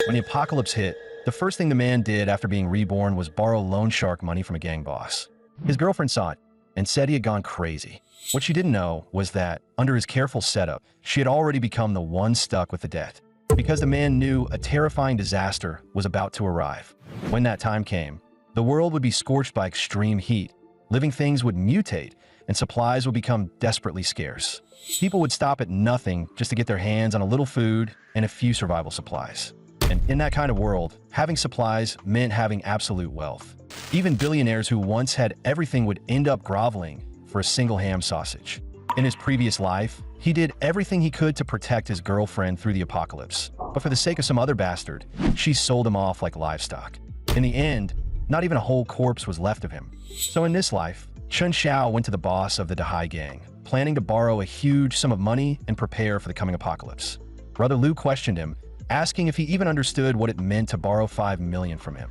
When the apocalypse hit, the first thing the man did after being reborn was borrow loan shark money from a gang boss. His girlfriend saw it and said he had gone crazy. What she didn't know was that, under his careful setup, she had already become the one stuck with the debt. Because the man knew a terrifying disaster was about to arrive. When that time came, the world would be scorched by extreme heat, living things would mutate, and supplies would become desperately scarce. People would stop at nothing just to get their hands on a little food and a few survival supplies. And in that kind of world, having supplies meant having absolute wealth. Even billionaires who once had everything would end up groveling for a single ham sausage. In his previous life, he did everything he could to protect his girlfriend through the apocalypse, but for the sake of some other bastard, she sold him off like livestock. In the end, not even a whole corpse was left of him. So in this life, Chun Xiao went to the boss of the Dahai gang, planning to borrow a huge sum of money and prepare for the coming apocalypse. Brother Lu questioned him, asking if he even understood what it meant to borrow 5 million from him.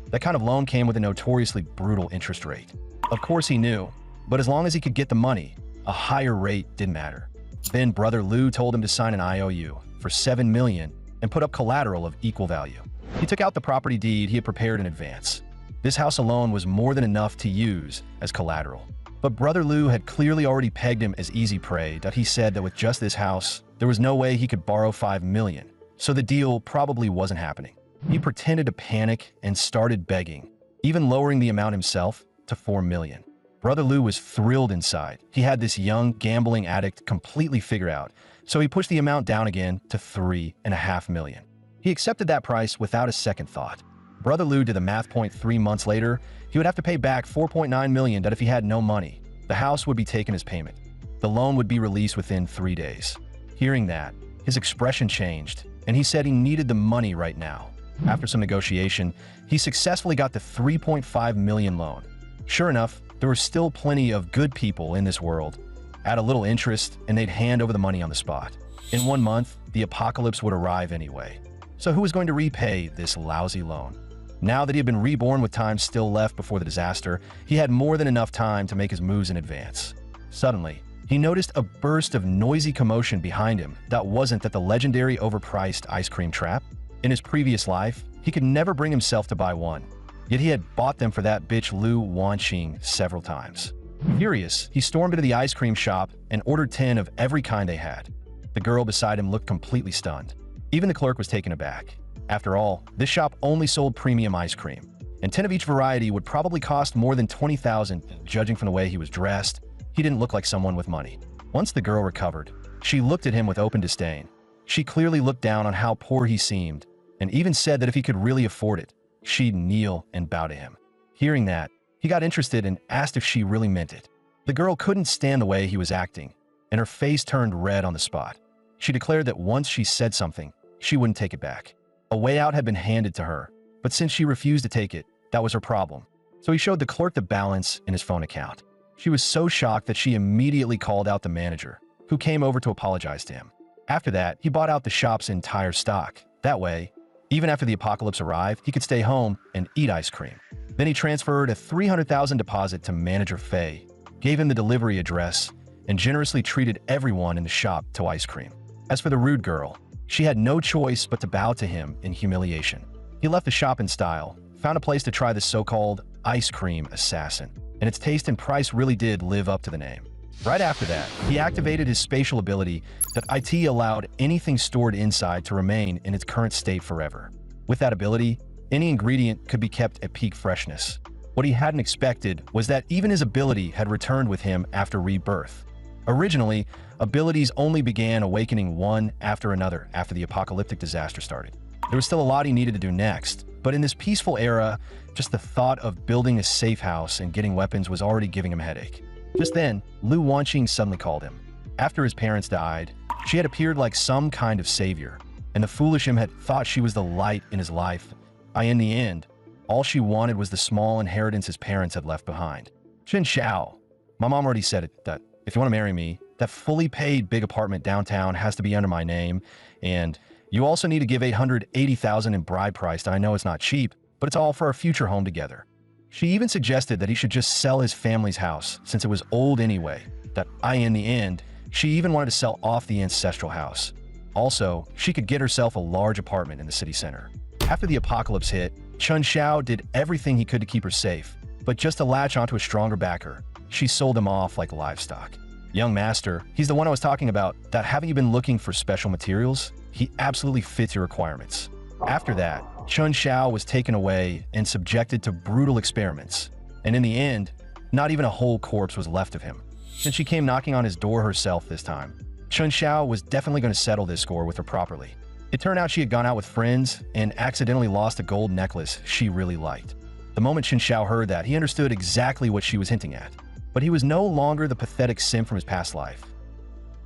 That kind of loan came with a notoriously brutal interest rate. Of course he knew, but as long as he could get the money, a higher rate didn't matter. Then Brother Lu told him to sign an IOU for 7 million and put up collateral of equal value. He took out the property deed he had prepared in advance. This house alone was more than enough to use as collateral. But Brother Lu had clearly already pegged him as easy prey that he said that with just this house, there was no way he could borrow 5 million, so the deal probably wasn't happening. He pretended to panic and started begging, even lowering the amount himself to 4 million. Brother Lu was thrilled inside. He had this young, gambling addict completely figured out, so he pushed the amount down again to 3.5 million. He accepted that price without a second thought. Brother Lu did the math point 3 months later. He would have to pay back 4.9 million that if he had no money, the house would be taken as payment. The loan would be released within 3 days. Hearing that, his expression changed, and he said he needed the money right now. After some negotiation, he successfully got the 3.5 million loan. Sure enough, there were still plenty of good people in this world. Add a little interest, and they'd hand over the money on the spot. In 1 month, the apocalypse would arrive anyway. So who was going to repay this lousy loan? Now that he had been reborn with time still left before the disaster, he had more than enough time to make his moves in advance. Suddenly, he noticed a burst of noisy commotion behind him that wasn't the legendary overpriced ice cream trap. In his previous life, he could never bring himself to buy one. Yet he had bought them for that bitch Lu Wanqing several times. Furious, he stormed into the ice cream shop and ordered 10 of every kind they had. The girl beside him looked completely stunned. Even the clerk was taken aback. After all, this shop only sold premium ice cream, and 10 of each variety would probably cost more than 20,000, judging from the way he was dressed. He didn't look like someone with money. Once the girl recovered, she looked at him with open disdain. She clearly looked down on how poor he seemed, and even said that if he could really afford it, she'd kneel and bow to him. Hearing that, he got interested and asked if she really meant it. The girl couldn't stand the way he was acting, and her face turned red on the spot. She declared that once she said something, she wouldn't take it back. A way out had been handed to her, but since she refused to take it, that was her problem. So he showed the clerk the balance in his phone account. She was so shocked that she immediately called out the manager, who came over to apologize to him. After that, he bought out the shop's entire stock. That way, even after the apocalypse arrived, he could stay home and eat ice cream. Then he transferred a 300,000 deposit to manager Fei, gave him the delivery address, and generously treated everyone in the shop to ice cream. As for the rude girl, she had no choice but to bow to him in humiliation. He left the shop in style, found a place to try the so-called ice cream assassin, and its taste and price really did live up to the name. Right after that, he activated his spatial ability that IT allowed anything stored inside to remain in its current state forever. With that ability, any ingredient could be kept at peak freshness. What he hadn't expected was that even his ability had returned with him after rebirth. Originally, abilities only began awakening one after another after the apocalyptic disaster started. There was still a lot he needed to do next, but in this peaceful era, just the thought of building a safe house and getting weapons was already giving him a headache. Just then, Lu Wanqing suddenly called him. After his parents died, she had appeared like some kind of savior, and the foolish him had thought she was the light in his life. In the end, all she wanted was the small inheritance his parents had left behind. Chun Xiao, my mom already said it, that if you want to marry me, that fully paid big apartment downtown has to be under my name, and you also need to give 880,000 in bride price. I know it's not cheap, but it's all for our future home together. She even suggested that he should just sell his family's house, since it was old anyway, that in the end, she even wanted to sell off the ancestral house. Also, she could get herself a large apartment in the city center. After the apocalypse hit, Chun Xiao did everything he could to keep her safe, but just to latch onto a stronger backer, she sold him off like livestock. Young master, he's the one I was talking about, that haven't you been looking for special materials? He absolutely fits your requirements. After that, Chun Xiao was taken away and subjected to brutal experiments, and in the end, not even a whole corpse was left of him. Since she came knocking on his door herself this time, Chun Xiao was definitely going to settle this score with her properly. It turned out she had gone out with friends and accidentally lost a gold necklace she really liked. The moment Chun Xiao heard that, he understood exactly what she was hinting at. But he was no longer the pathetic simp from his past life.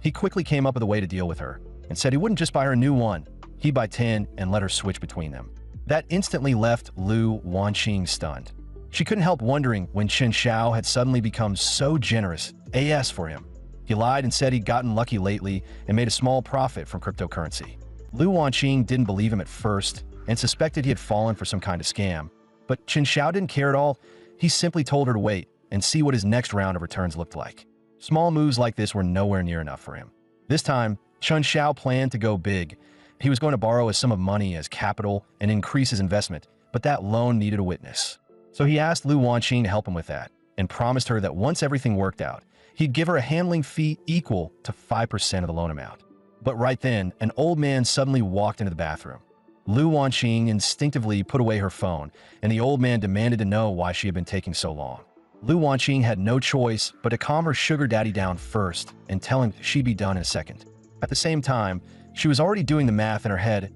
He quickly came up with a way to deal with her and said he wouldn't just buy her a new one, he'd buy 10 and let her switch between them. That instantly left Lu Wanqing stunned. She couldn't help wondering when Chun Xiao had suddenly become so generous AS for him. He lied and said he'd gotten lucky lately and made a small profit from cryptocurrency. Lu Wanqing didn't believe him at first and suspected he had fallen for some kind of scam. But Chun Xiao didn't care at all. He simply told her to wait and see what his next round of returns looked like. Small moves like this were nowhere near enough for him. This time, Chun Xiao planned to go big. He was going to borrow a sum of money as capital and increase his investment, but that loan needed a witness. So he asked Lu Wanqing to help him with that and promised her that once everything worked out, he'd give her a handling fee equal to 5% of the loan amount. But right then, an old man suddenly walked into the bathroom. Lu Wanqing instinctively put away her phone, and the old man demanded to know why she had been taking so long. Lu Wanqing had no choice but to calm her sugar daddy down first and tell him she'd be done in a second. At the same time, she was already doing the math in her head,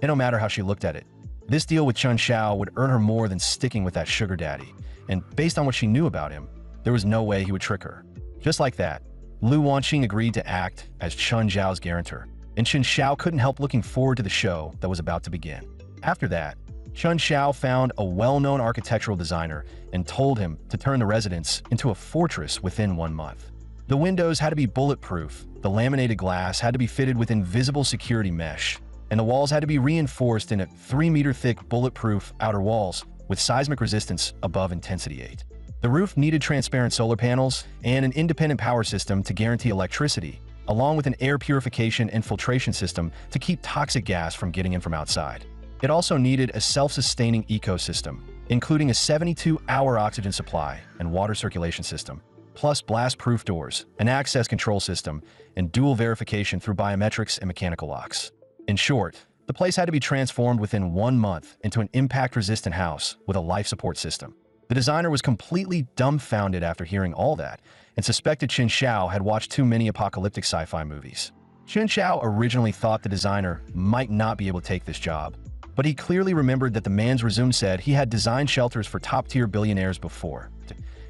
and no matter how she looked at it, this deal with Chun Xiao would earn her more than sticking with that sugar daddy, and based on what she knew about him, there was no way he would trick her. Just like that, Lu Wanqing agreed to act as Chun Xiao's guarantor, and Chun Xiao couldn't help looking forward to the show that was about to begin. After that, Chun Xiao found a well-known architectural designer and told him to turn the residence into a fortress within 1 month. The windows had to be bulletproof, the laminated glass had to be fitted with invisible security mesh, and the walls had to be reinforced in a 3-meter-thick bulletproof outer walls with seismic resistance above intensity 8. The roof needed transparent solar panels and an independent power system to guarantee electricity, along with an air purification and filtration system to keep toxic gas from getting in from outside. It also needed a self-sustaining ecosystem, including a 72-hour oxygen supply and water circulation system, plus blast-proof doors, an access control system, and dual verification through biometrics and mechanical locks. In short, the place had to be transformed within 1 month into an impact-resistant house with a life support system. The designer was completely dumbfounded after hearing all that and suspected Chun Xiao had watched too many apocalyptic sci-fi movies. Chun Xiao originally thought the designer might not be able to take this job, but he clearly remembered that the man's resume said he had designed shelters for top-tier billionaires before.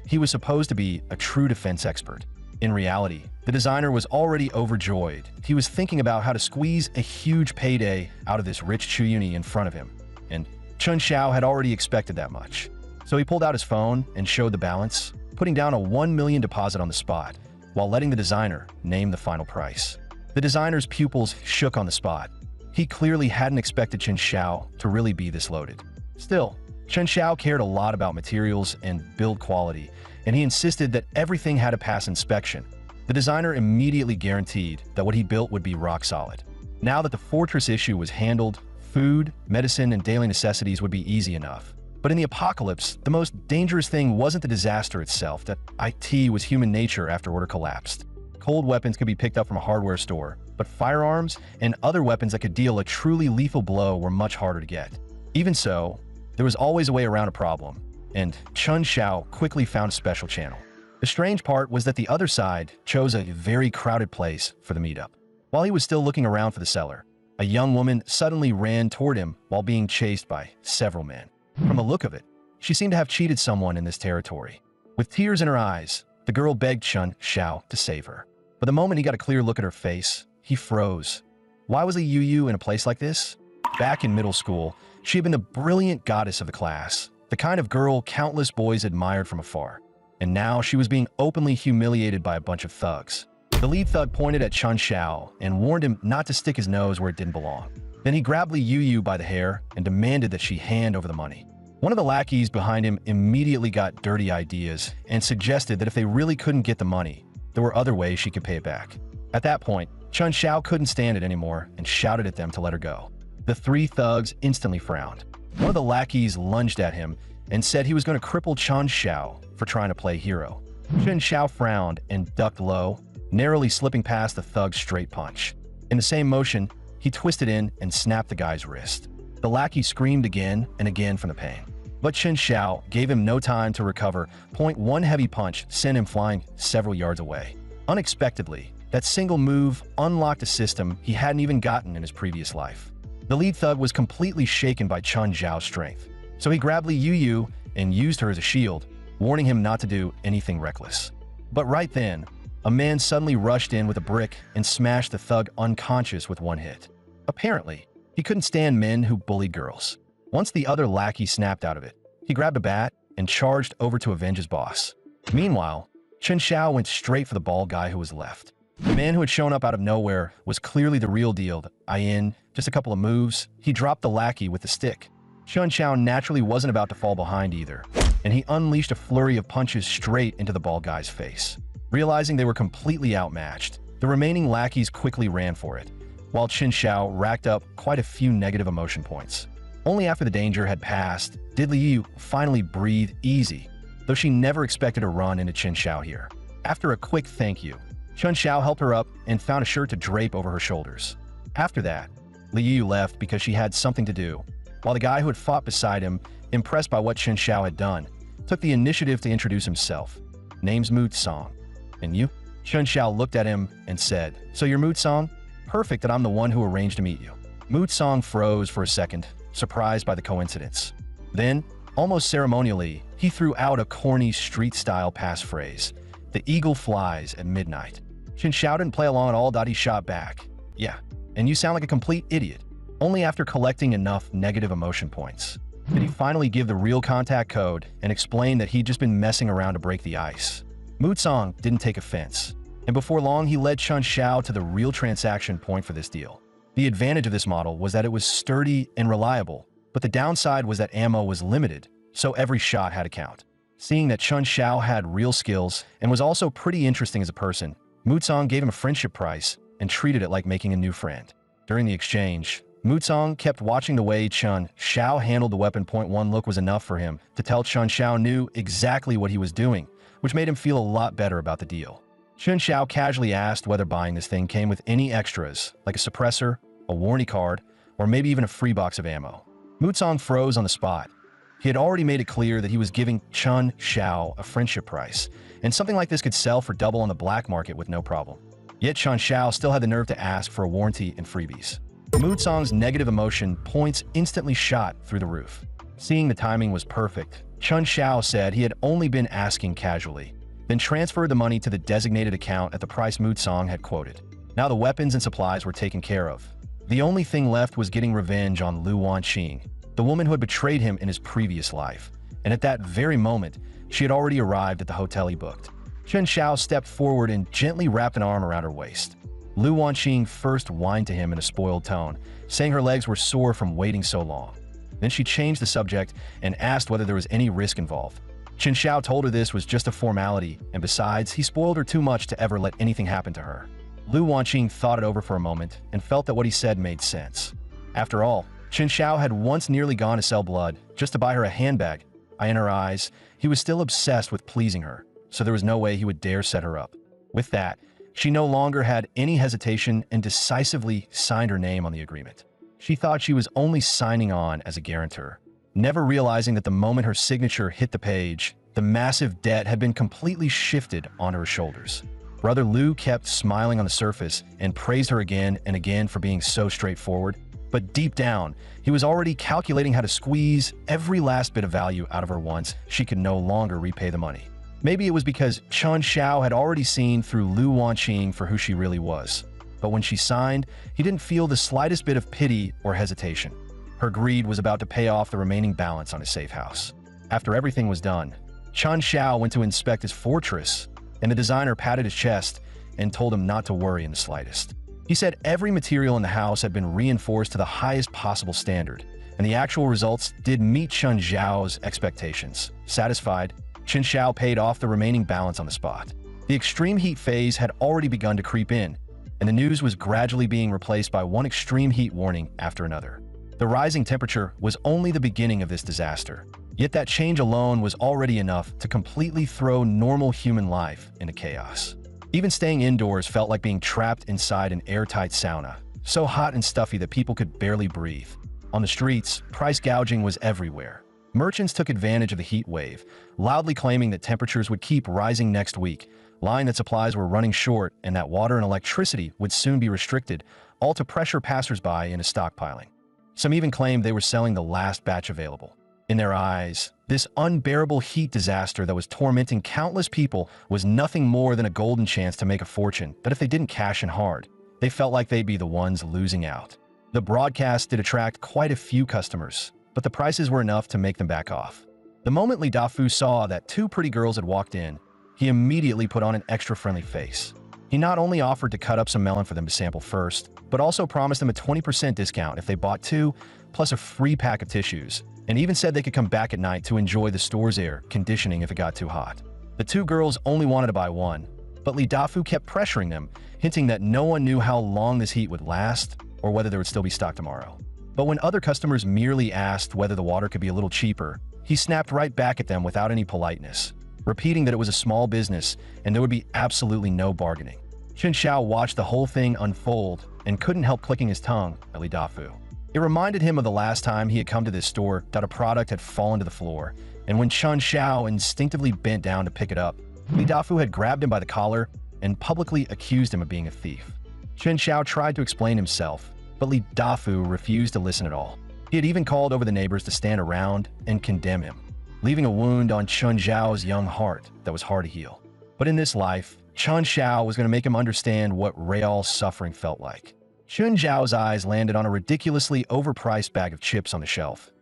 He was supposed to be a true defense expert. In reality, the designer was already overjoyed. He was thinking about how to squeeze a huge payday out of this rich Chuyuni in front of him, and Chun Xiao had already expected that much. So he pulled out his phone and showed the balance, putting down a 1 million deposit on the spot, while letting the designer name the final price. The designer's pupils shook on the spot. He clearly hadn't expected Chun Xiao to really be this loaded. Still, Chun Xiao cared a lot about materials and build quality, and he insisted that everything had to pass inspection. The designer immediately guaranteed that what he built would be rock solid. Now that the fortress issue was handled, food, medicine, and daily necessities would be easy enough. But in the apocalypse, the most dangerous thing wasn't the disaster itself, that IT was human nature after order collapsed. Cold weapons could be picked up from a hardware store, but firearms and other weapons that could deal a truly lethal blow were much harder to get. Even so, there was always a way around a problem, and Chun Xiao quickly found a special channel. The strange part was that the other side chose a very crowded place for the meetup. While he was still looking around for the cellar, a young woman suddenly ran toward him while being chased by several men. From the look of it, she seemed to have cheated someone in this territory. With tears in her eyes, the girl begged Chun Xiao to save her. But the moment he got a clear look at her face, he froze. Why was a Yu in a place like this? Back in middle school, she had been the brilliant goddess of the class, the kind of girl countless boys admired from afar. And now she was being openly humiliated by a bunch of thugs. The lead thug pointed at Chun Xiao and warned him not to stick his nose where it didn't belong. Then he grabbed Li Yu by the hair and demanded that she hand over the money. One of the lackeys behind him immediately got dirty ideas and suggested that if they really couldn't get the money, there were other ways she could pay it back. At that point, Chun Xiao couldn't stand it anymore and shouted at them to let her go. The three thugs instantly frowned. One of the lackeys lunged at him and said he was going to cripple Chun Xiao for trying to play hero. Chun Xiao frowned and ducked low, narrowly slipping past the thug's straight punch. In the same motion, he twisted in and snapped the guy's wrist. The lackey screamed again and again from the pain. But Chun Xiao gave him no time to recover. One heavy punch sent him flying several yards away. Unexpectedly, that single move unlocked a system he hadn't even gotten in his previous life. The lead thug was completely shaken by Chun Xiao's strength, so he grabbed Li Yu and used her as a shield, warning him not to do anything reckless. But right then, a man suddenly rushed in with a brick and smashed the thug unconscious with one hit. Apparently, he couldn't stand men who bullied girls. Once the other lackey snapped out of it, he grabbed a bat and charged over to avenge his boss. Meanwhile, Chun Xiao went straight for the bald guy who was left. The man who had shown up out of nowhere was clearly the real deal. In just a couple of moves, he dropped the lackey with the stick. Chun Xiao naturally wasn't about to fall behind either, and he unleashed a flurry of punches straight into the bald guy's face. Realizing they were completely outmatched, the remaining lackeys quickly ran for it, while Chun Xiao racked up quite a few negative emotion points. Only after the danger had passed did Li Yu finally breathe easy, though she never expected to run into Chun Xiao here. After a quick thank you, Chun Xiao helped her up and found a shirt to drape over her shoulders. After that, Li Yu left because she had something to do, while the guy who had fought beside him, impressed by what Chun Xiao had done, took the initiative to introduce himself. Name's Moot Song. And you? Chun Xiao looked at him and said, "So you're Moot Song? Perfect that I'm the one who arranged to meet you." Moot Song froze for a second, surprised by the coincidence. Then, almost ceremonially, he threw out a corny street-style passphrase. "The eagle flies at midnight." Chun Xiao didn't play along at all. He shot back. "Yeah, and you sound like a complete idiot." Only after collecting enough negative emotion points did he finally give the real contact code and explain that he'd just been messing around to break the ice. Moot Song didn't take offense, and before long he led Chun Xiao to the real transaction point for this deal. The advantage of this model was that it was sturdy and reliable, but the downside was that ammo was limited, so every shot had to count. Seeing that Chun Xiao had real skills and was also pretty interesting as a person, Moot Song gave him a friendship price and treated it like making a new friend. During the exchange, Moot Song kept watching the way Chun Xiao handled the weapon. One look was enough for him to tell Chun Xiao knew exactly what he was doing, which made him feel a lot better about the deal. Chun Xiao casually asked whether buying this thing came with any extras, like a suppressor, a warranty card, or maybe even a free box of ammo. Moot Song froze on the spot. He had already made it clear that he was giving Chun Xiao a friendship price, and something like this could sell for double on the black market with no problem. Yet Chun Xiao still had the nerve to ask for a warranty and freebies. Moot Song's negative emotion points instantly shot through the roof. Seeing the timing was perfect, Chun Xiao said he had only been asking casually, then transferred the money to the designated account at the price Moot Song had quoted. Now the weapons and supplies were taken care of. The only thing left was getting revenge on Lu Wanqing, the woman who had betrayed him in his previous life, and at that very moment, she had already arrived at the hotel he booked. Chun Xiao stepped forward and gently wrapped an arm around her waist. Lu Wanqing first whined to him in a spoiled tone, saying her legs were sore from waiting so long. Then she changed the subject and asked whether there was any risk involved. Chun Xiao told her this was just a formality, and besides, he spoiled her too much to ever let anything happen to her. Lu Wanqing thought it over for a moment and felt that what he said made sense. After all, Chun Xiao had once nearly gone to sell blood just to buy her a handbag. In her eyes, he was still obsessed with pleasing her, so there was no way he would dare set her up. With that, she no longer had any hesitation and decisively signed her name on the agreement. She thought she was only signing on as a guarantor, never realizing that the moment her signature hit the page, the massive debt had been completely shifted onto her shoulders. Brother Lu kept smiling on the surface and praised her again and again for being so straightforward, but deep down, he was already calculating how to squeeze every last bit of value out of her once she could no longer repay the money. Maybe it was because Chun Xiao had already seen through Lu Wanqing for who she really was. But when she signed, he didn't feel the slightest bit of pity or hesitation. Her greed was about to pay off the remaining balance on his safe house. After everything was done, Chun Xiao went to inspect his fortress, and the designer patted his chest and told him not to worry in the slightest. He said every material in the house had been reinforced to the highest possible standard, and the actual results did meet Chun Xiao's expectations. Satisfied, Chun Xiao paid off the remaining balance on the spot. The extreme heat phase had already begun to creep in, and the news was gradually being replaced by one extreme heat warning after another. The rising temperature was only the beginning of this disaster, yet that change alone was already enough to completely throw normal human life into chaos. Even staying indoors felt like being trapped inside an airtight sauna, so hot and stuffy that people could barely breathe. On the streets, price gouging was everywhere. Merchants took advantage of the heat wave, loudly claiming that temperatures would keep rising next week, lying that supplies were running short and that water and electricity would soon be restricted, all to pressure passersby into stockpiling. Some even claimed they were selling the last batch available. In their eyes, this unbearable heat disaster that was tormenting countless people was nothing more than a golden chance to make a fortune that if they didn't cash in hard, they felt like they'd be the ones losing out. The broadcast did attract quite a few customers, but the prices were enough to make them back off. The moment Lee Da-fu saw that two pretty girls had walked in, he immediately put on an extra friendly face. He not only offered to cut up some melon for them to sample first, but also promised them a 20% discount if they bought two, plus a free pack of tissues, and even said they could come back at night to enjoy the store's air conditioning if it got too hot. The two girls only wanted to buy one, but Lee Da-fu kept pressuring them, hinting that no one knew how long this heat would last or whether there would still be stock tomorrow. But when other customers merely asked whether the water could be a little cheaper, he snapped right back at them without any politeness, repeating that it was a small business and there would be absolutely no bargaining. Chen Xiao watched the whole thing unfold and couldn't help clicking his tongue at Lee Da-fu. It reminded him of the last time he had come to this store that a product had fallen to the floor, and when Chen Xiao instinctively bent down to pick it up, Lee Da-fu had grabbed him by the collar and publicly accused him of being a thief. Chen Xiao tried to explain himself, but Lee Da-fu refused to listen at all. He had even called over the neighbors to stand around and condemn him, leaving a wound on Chen Xiao's young heart that was hard to heal. But in this life, Chen Xiao was going to make him understand what real suffering felt like. Chen Xiao's eyes landed on a ridiculously overpriced bag of chips on the shelf.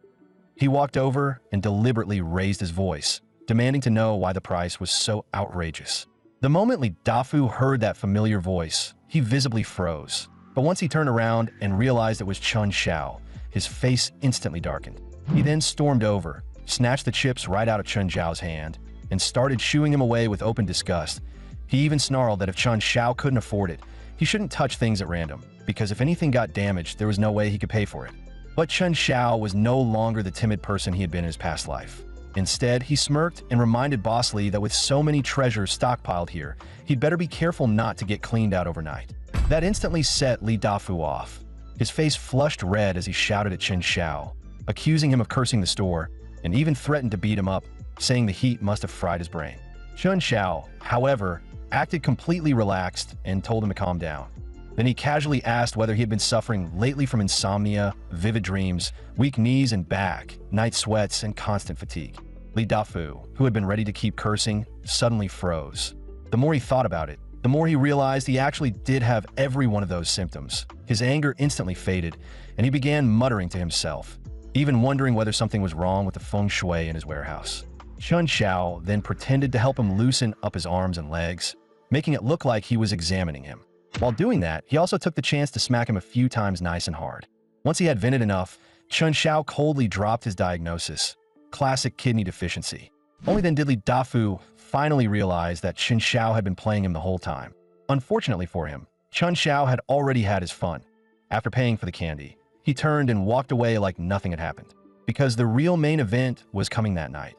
He walked over and deliberately raised his voice, demanding to know why the price was so outrageous. The moment Lee Da-fu heard that familiar voice, he visibly froze. But once he turned around and realized it was Chen Xiao, his face instantly darkened. He then stormed over, snatched the chips right out of Chen Xiao's hand, and started shooing him away with open disgust. He even snarled that if Chen Xiao couldn't afford it, he shouldn't touch things at random, because if anything got damaged, there was no way he could pay for it. But Chen Xiao was no longer the timid person he had been in his past life. Instead, he smirked and reminded Boss Lee that with so many treasures stockpiled here, he'd better be careful not to get cleaned out overnight. That instantly set Lee Da-fu off. His face flushed red as he shouted at Chen Xiao, accusing him of cursing the store, and even threatened to beat him up, saying the heat must have fried his brain. Chen Xiao, however, acted completely relaxed and told him to calm down. Then he casually asked whether he had been suffering lately from insomnia, vivid dreams, weak knees and back, night sweats, and constant fatigue. Lee Da-fu, who had been ready to keep cursing, suddenly froze. The more he thought about it, the more he realized he actually did have every one of those symptoms. His anger instantly faded, and he began muttering to himself, even wondering whether something was wrong with the feng shui in his warehouse. Chen Xiao then pretended to help him loosen up his arms and legs, making it look like he was examining him. While doing that, he also took the chance to smack him a few times nice and hard. Once he had vented enough, Chen Xiao coldly dropped his diagnosis: classic kidney deficiency. Only then did Lee Da-fu finally realize that Chen Xiao had been playing him the whole time. Unfortunately for him, Chen Xiao had already had his fun. After paying for the candy, he turned and walked away like nothing had happened, because the real main event was coming that night.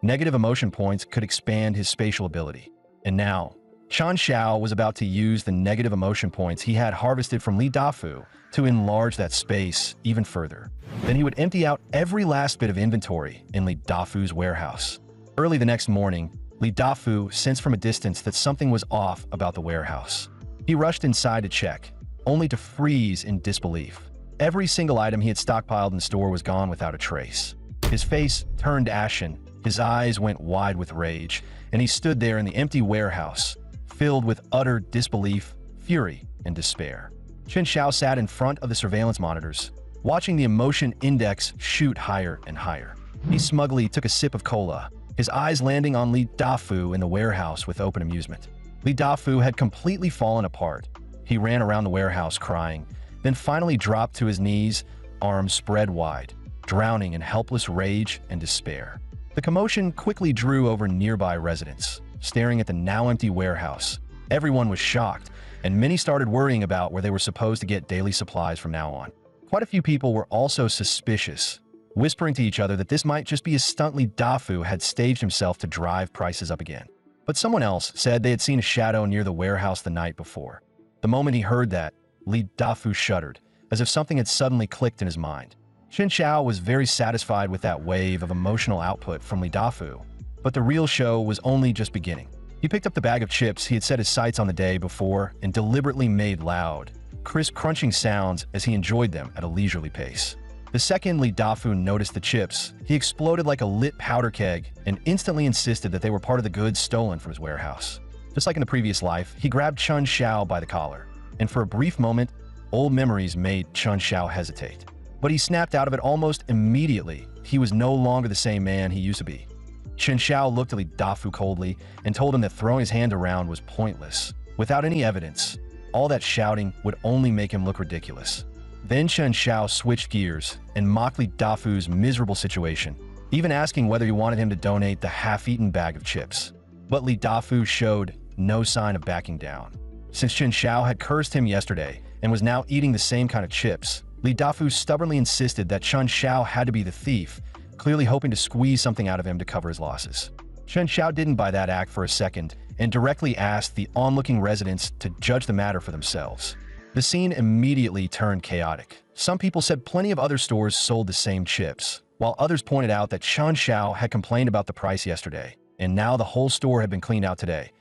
Negative emotion points could expand his spatial ability, and now, Chen Xiao was about to use the negative emotion points he had harvested from Lee Da-fu to enlarge that space even further. Then he would empty out every last bit of inventory in Lee Da-fu's warehouse. Early the next morning, Lee Da-fu sensed from a distance that something was off about the warehouse. He rushed inside to check, only to freeze in disbelief. Every single item he had stockpiled in the store was gone without a trace. His face turned ashen, his eyes went wide with rage, and he stood there in the empty warehouse, filled with utter disbelief, fury, and despair. Chen Xiao sat in front of the surveillance monitors, watching the emotion index shoot higher and higher. He smugly took a sip of cola, his eyes landing on Lee Da-fu in the warehouse with open amusement. Lee Da-fu had completely fallen apart. He ran around the warehouse crying, then finally dropped to his knees, arms spread wide, drowning in helpless rage and despair. The commotion quickly drew over nearby residents, staring at the now empty warehouse. Everyone was shocked, and many started worrying about where they were supposed to get daily supplies from now on. Quite a few people were also suspicious, whispering to each other that this might just be a stunt Lee Da-fu had staged himself to drive prices up again. But someone else said they had seen a shadow near the warehouse the night before. The moment he heard that, Lee Da-fu shuddered, as if something had suddenly clicked in his mind. Chen Xiao was very satisfied with that wave of emotional output from Lee Da-fu, but the real show was only just beginning. He picked up the bag of chips he had set his sights on the day before and deliberately made loud, crisp crunching sounds as he enjoyed them at a leisurely pace. The second Lee Da-fu noticed the chips, he exploded like a lit powder keg and instantly insisted that they were part of the goods stolen from his warehouse. Just like in the previous life, he grabbed Chen Xiao by the collar, and for a brief moment, old memories made Chen Xiao hesitate. But he snapped out of it almost immediately. He was no longer the same man he used to be. Chen Xiao looked at Lee Da-fu coldly and told him that throwing his hand around was pointless. Without any evidence, all that shouting would only make him look ridiculous. Then Chen Xiao switched gears and mocked Lee Da-fu's miserable situation, even asking whether he wanted him to donate the half-eaten bag of chips. But Lee Da-fu showed no sign of backing down. Since Chen Xiao had cursed him yesterday and was now eating the same kind of chips, Lee Da-fu stubbornly insisted that Chen Xiao had to be the thief, clearly hoping to squeeze something out of him to cover his losses. Chen Xiao didn't buy that act for a second and directly asked the onlooking residents to judge the matter for themselves. The scene immediately turned chaotic. Some people said plenty of other stores sold the same chips, while others pointed out that Chen Xiao had complained about the price yesterday, and now the whole store had been cleaned out today.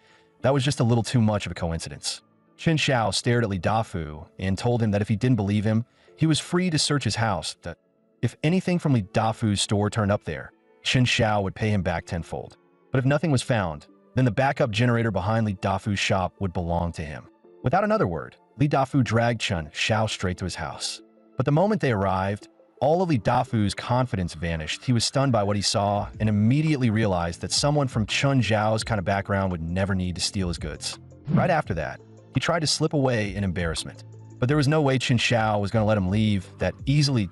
That was just a little too much of a coincidence. Chen Xiao stared at Lee Da-fu and told him that if he didn't believe him, he was free to search his house, that if anything from Lee Da-fu's store turned up there, Chen Xiao would pay him back tenfold. But if nothing was found, then the backup generator behind Lee Da-fu's shop would belong to him. Without another word, Lee Da-fu dragged Chen Xiao straight to his house. But the moment they arrived, all of Lee Da-fu's confidence vanished. He was stunned by what he saw and immediately realized that someone from Chen Xiao's kind of background would never need to steal his goods. Right after that, he tried to slip away in embarrassment. But there was no way Chen Xiao was going to let him leave that easily.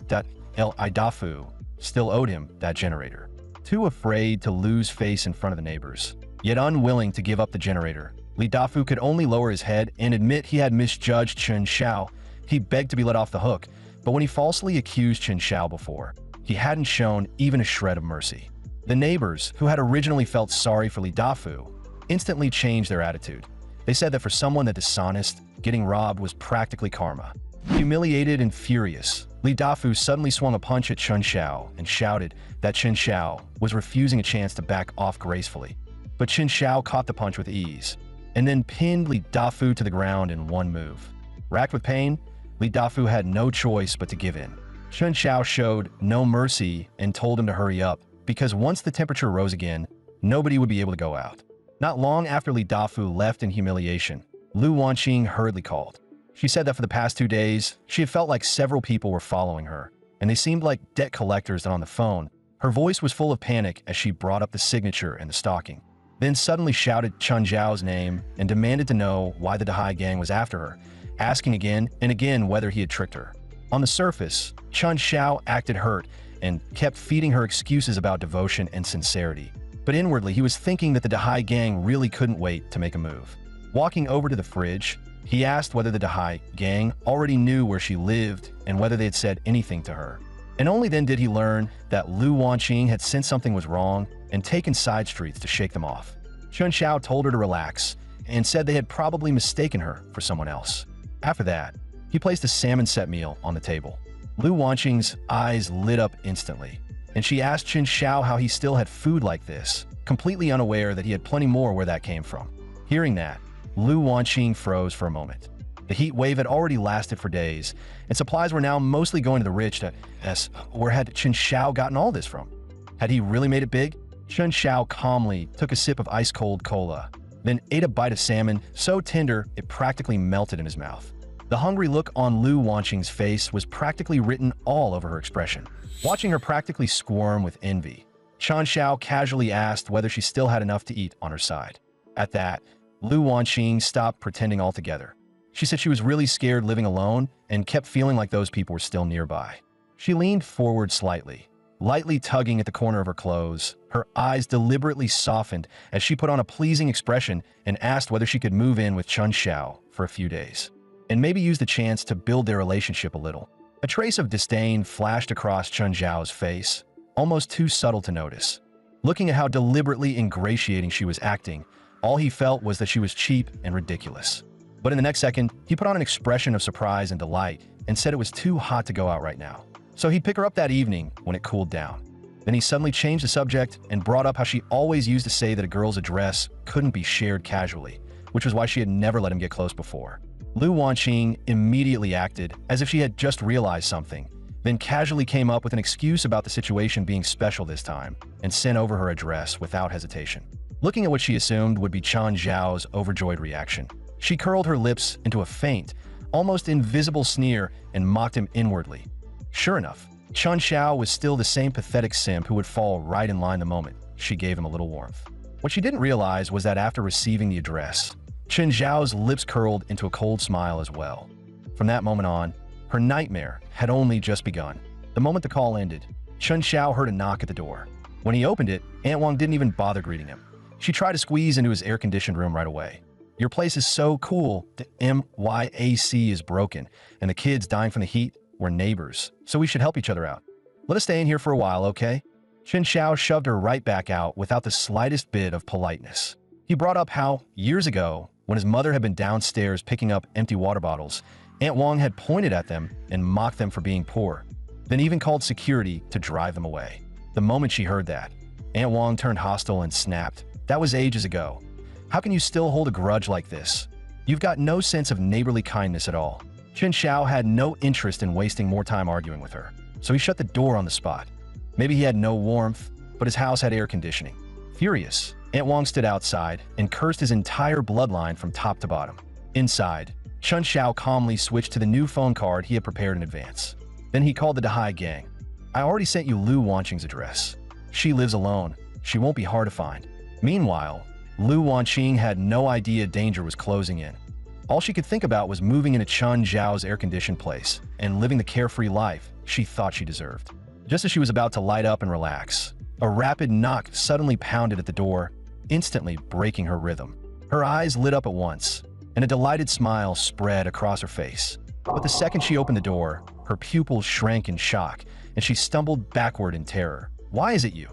Lee Da-fu still owed him that generator. Too afraid to lose face in front of the neighbors, yet unwilling to give up the generator, Lee Da-fu could only lower his head and admit he had misjudged Chen Xiao. He begged to be let off the hook, but when he falsely accused Chen Xiao before, he hadn't shown even a shred of mercy. The neighbors, who had originally felt sorry for Lee Da-fu, instantly changed their attitude. They said that for someone that dishonest, getting robbed was practically karma. Humiliated and furious, Lee Da-fu suddenly swung a punch at Chen Xiao and shouted that Chen Xiao was refusing a chance to back off gracefully. But Chen Xiao caught the punch with ease, and then pinned Lee Da-fu to the ground in one move. Racked with pain, Lee Da-fu had no choice but to give in. Chen Xiao showed no mercy and told him to hurry up, because once the temperature rose again, nobody would be able to go out. Not long after Lee Da-fu left in humiliation, Lu Wanqing hurriedly called. She said that for the past 2 days, she had felt like several people were following her, and they seemed like debt collectors. And on the phone, her voice was full of panic as she brought up the signature and the stocking. Then suddenly shouted Chen Zhao's name and demanded to know why the Dahai gang was after her, asking again and again whether he had tricked her. On the surface, Chen Xiao acted hurt and kept feeding her excuses about devotion and sincerity. But inwardly, he was thinking that the Dahai gang really couldn't wait to make a move. Walking over to the fridge, he asked whether the Dahai gang already knew where she lived and whether they had said anything to her. And only then did he learn that Lu Wanqing had sensed something was wrong and taken side streets to shake them off. Chen Xiao told her to relax and said they had probably mistaken her for someone else. After that, he placed a salmon set meal on the table. Lu Wanqing's eyes lit up instantly, and she asked Chen Xiao how he still had food like this, completely unaware that he had plenty more where that came from. Hearing that, Lu Wanqing froze for a moment. The heat wave had already lasted for days, and supplies were now mostly going to the rich. Where had Chen Xiao gotten all this from? Had he really made it big? Chen Xiao calmly took a sip of ice-cold cola, then ate a bite of salmon so tender it practically melted in his mouth. The hungry look on Lu Wanqing's face was practically written all over her expression. Watching her practically squirm with envy, Chen Xiao casually asked whether she still had enough to eat on her side. At that, Lu Wanqing stopped pretending altogether. She said she was really scared living alone and kept feeling like those people were still nearby. She leaned forward slightly, lightly tugging at the corner of her clothes. Her eyes deliberately softened as she put on a pleasing expression and asked whether she could move in with Chun Xiao for a few days, and maybe use the chance to build their relationship a little. A trace of disdain flashed across Chun Xiao's face, almost too subtle to notice. Looking at how deliberately ingratiating she was acting, all he felt was that she was cheap and ridiculous. But in the next second, he put on an expression of surprise and delight and said it was too hot to go out right now, so he'd pick her up that evening when it cooled down. Then he suddenly changed the subject and brought up how she always used to say that a girl's address couldn't be shared casually, which was why she had never let him get close before. Lu Wanqing immediately acted as if she had just realized something, then casually came up with an excuse about the situation being special this time and sent over her address without hesitation. Looking at what she assumed would be Chun Xiao's overjoyed reaction, she curled her lips into a faint, almost invisible sneer and mocked him inwardly. Sure enough, Chun Xiao was still the same pathetic simp who would fall right in line the moment she gave him a little warmth. What she didn't realize was that after receiving the address, Chun Xiao's lips curled into a cold smile as well. From that moment on, her nightmare had only just begun. The moment the call ended, Chun Xiao heard a knock at the door. When he opened it, Aunt Wang didn't even bother greeting him. She tried to squeeze into his air-conditioned room right away. "Your place is so cool. The MYAC is broken, and the kids dying from the heat. We're neighbors, so we should help each other out. Let us stay in here for a while, okay?" Chun Xiao shoved her right back out without the slightest bit of politeness. He brought up how, years ago, when his mother had been downstairs picking up empty water bottles, Aunt Wang had pointed at them and mocked them for being poor, then even called security to drive them away. The moment she heard that, Aunt Wang turned hostile and snapped. "That was ages ago. How can you still hold a grudge like this? You've got no sense of neighborly kindness at all." Chun Xiao had no interest in wasting more time arguing with her, so he shut the door on the spot. Maybe he had no warmth, but his house had air conditioning. Furious, Aunt Wang stood outside and cursed his entire bloodline from top to bottom. Inside, Chun Xiao calmly switched to the new phone card he had prepared in advance. Then he called the Dahai gang. "I already sent you Lu Wanqing's address. She lives alone. She won't be hard to find." Meanwhile, Lu Wanqing had no idea danger was closing in. All she could think about was moving into Chun Xiao's air-conditioned place and living the carefree life she thought she deserved. Just as she was about to light up and relax, a rapid knock suddenly pounded at the door, instantly breaking her rhythm. Her eyes lit up at once, and a delighted smile spread across her face. But the second she opened the door, her pupils shrank in shock, and she stumbled backward in terror. "Why is it you?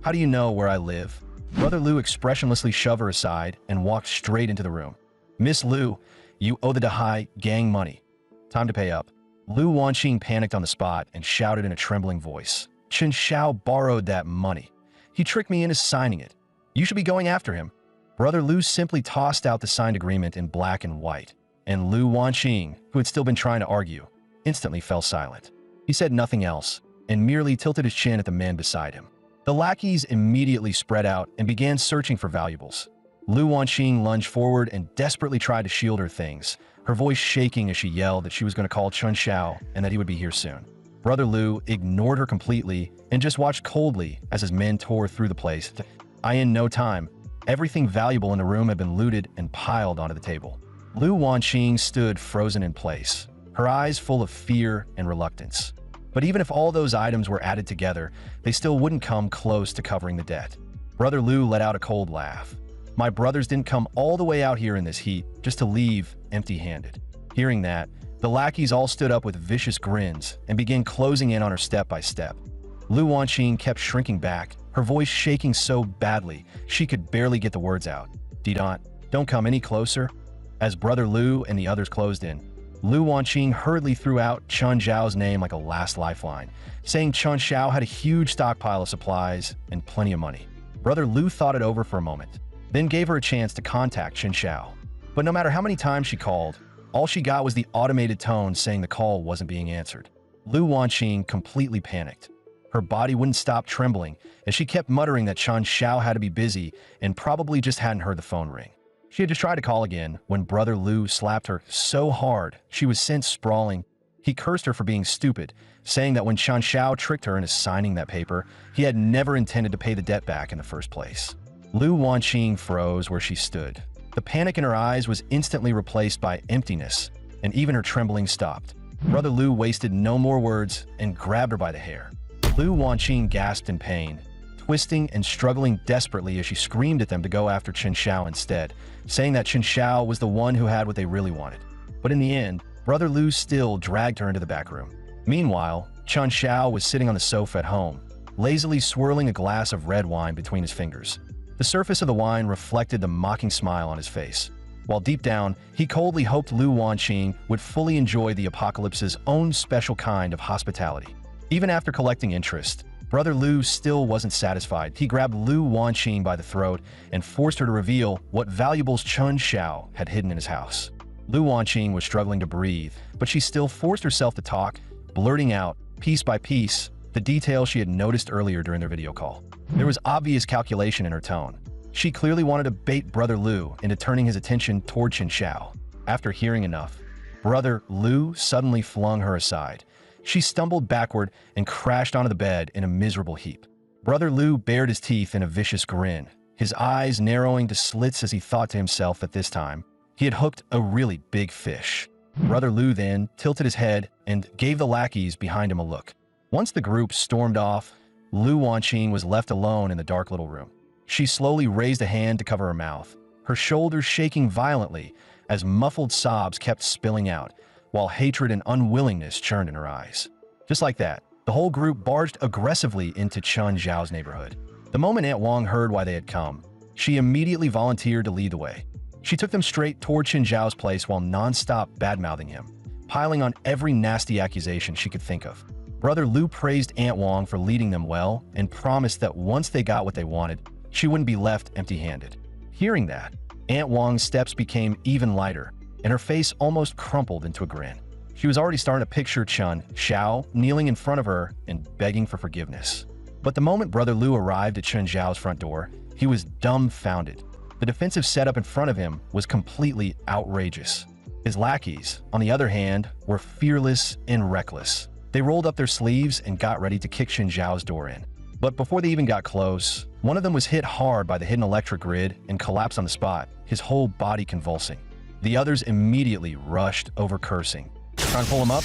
How do you know where I live?" Brother Lu expressionlessly shoved her aside and walked straight into the room. "Miss Lu, you owe the Dahai gang money. Time to pay up." Lu Wanqing panicked on the spot and shouted in a trembling voice. "Chun Xiao borrowed that money. He tricked me into signing it. You should be going after him." Brother Lu simply tossed out the signed agreement in black and white, and Lu Wanqing, who had still been trying to argue, instantly fell silent. He said nothing else and merely tilted his chin at the man beside him. The lackeys immediately spread out and began searching for valuables. Lu Wanqing lunged forward and desperately tried to shield her things, her voice shaking as she yelled that she was going to call Chun Xiao and that he would be here soon. Brother Lu ignored her completely and just watched coldly as his men tore through the place. In no time, everything valuable in the room had been looted and piled onto the table. Lu Wanqing stood frozen in place, her eyes full of fear and reluctance. But even if all those items were added together, they still wouldn't come close to covering the debt. Brother Lu let out a cold laugh. "My brothers didn't come all the way out here in this heat just to leave empty-handed." Hearing that, the lackeys all stood up with vicious grins and began closing in on her step by step. Lu Wanqing kept shrinking back, her voice shaking so badly she could barely get the words out. Don't come any closer." As Brother Lu and the others closed in, Lu Wanqing hurriedly threw out Chun Xiao's name like a last lifeline, saying Chun Xiao had a huge stockpile of supplies and plenty of money. Brother Lu thought it over for a moment, then gave her a chance to contact Chun Xiao. But no matter how many times she called, all she got was the automated tone saying the call wasn't being answered. Lu Wanqing completely panicked. Her body wouldn't stop trembling as she kept muttering that Chun Xiao had to be busy and probably just hadn't heard the phone ring. She had just tried to call again when Brother Lu slapped her so hard she was sent sprawling. He cursed her for being stupid, saying that when Chun Xiao tricked her into signing that paper, he had never intended to pay the debt back in the first place. Lu Wanqing froze where she stood. The panic in her eyes was instantly replaced by emptiness, and even her trembling stopped. Brother Lu wasted no more words and grabbed her by the hair. Lu Wanqing gasped in pain, twisting and struggling desperately as she screamed at them to go after Chen Xiao instead, saying that Chen Xiao was the one who had what they really wanted. But in the end, Brother Lu still dragged her into the back room. Meanwhile, Chen Xiao was sitting on the sofa at home, lazily swirling a glass of red wine between his fingers. The surface of the wine reflected the mocking smile on his face, while deep down, he coldly hoped Lu Wanqing would fully enjoy the apocalypse's own special kind of hospitality. Even after collecting interest, Brother Lu still wasn't satisfied. He grabbed Lu Wanqing by the throat and forced her to reveal what valuables Chen Xiao had hidden in his house. Lu Wanqing was struggling to breathe, but she still forced herself to talk, blurting out, piece by piece, the details she had noticed earlier during their video call. There was obvious calculation in her tone. She clearly wanted to bait Brother Lu into turning his attention toward Chen Xiao. After hearing enough, Brother Lu suddenly flung her aside. She stumbled backward and crashed onto the bed in a miserable heap. Brother Lu bared his teeth in a vicious grin, his eyes narrowing to slits as he thought to himself that this time, he had hooked a really big fish. Brother Lu then tilted his head and gave the lackeys behind him a look. Once the group stormed off, Lu Wanqing was left alone in the dark little room. She slowly raised a hand to cover her mouth, her shoulders shaking violently as muffled sobs kept spilling out, while hatred and unwillingness churned in her eyes. Just like that, the whole group barged aggressively into Chen Xiao's neighborhood. The moment Aunt Wang heard why they had come, she immediately volunteered to lead the way. She took them straight toward Chen Xiao's place while non-stop bad-mouthing him, piling on every nasty accusation she could think of. Brother Lu praised Aunt Wang for leading them well and promised that once they got what they wanted, she wouldn't be left empty-handed. Hearing that, Aunt Wang's steps became even lighter, and her face almost crumpled into a grin. She was already starting to picture Chen Xiao kneeling in front of her and begging for forgiveness. But the moment Brother Lu arrived at Chen Xiao's front door, he was dumbfounded. The defensive setup in front of him was completely outrageous. His lackeys, on the other hand, were fearless and reckless. They rolled up their sleeves and got ready to kick Chen Xiao's door in. But before they even got close, one of them was hit hard by the hidden electric grid and collapsed on the spot, his whole body convulsing. The others immediately rushed over cursing, trying to pull him up,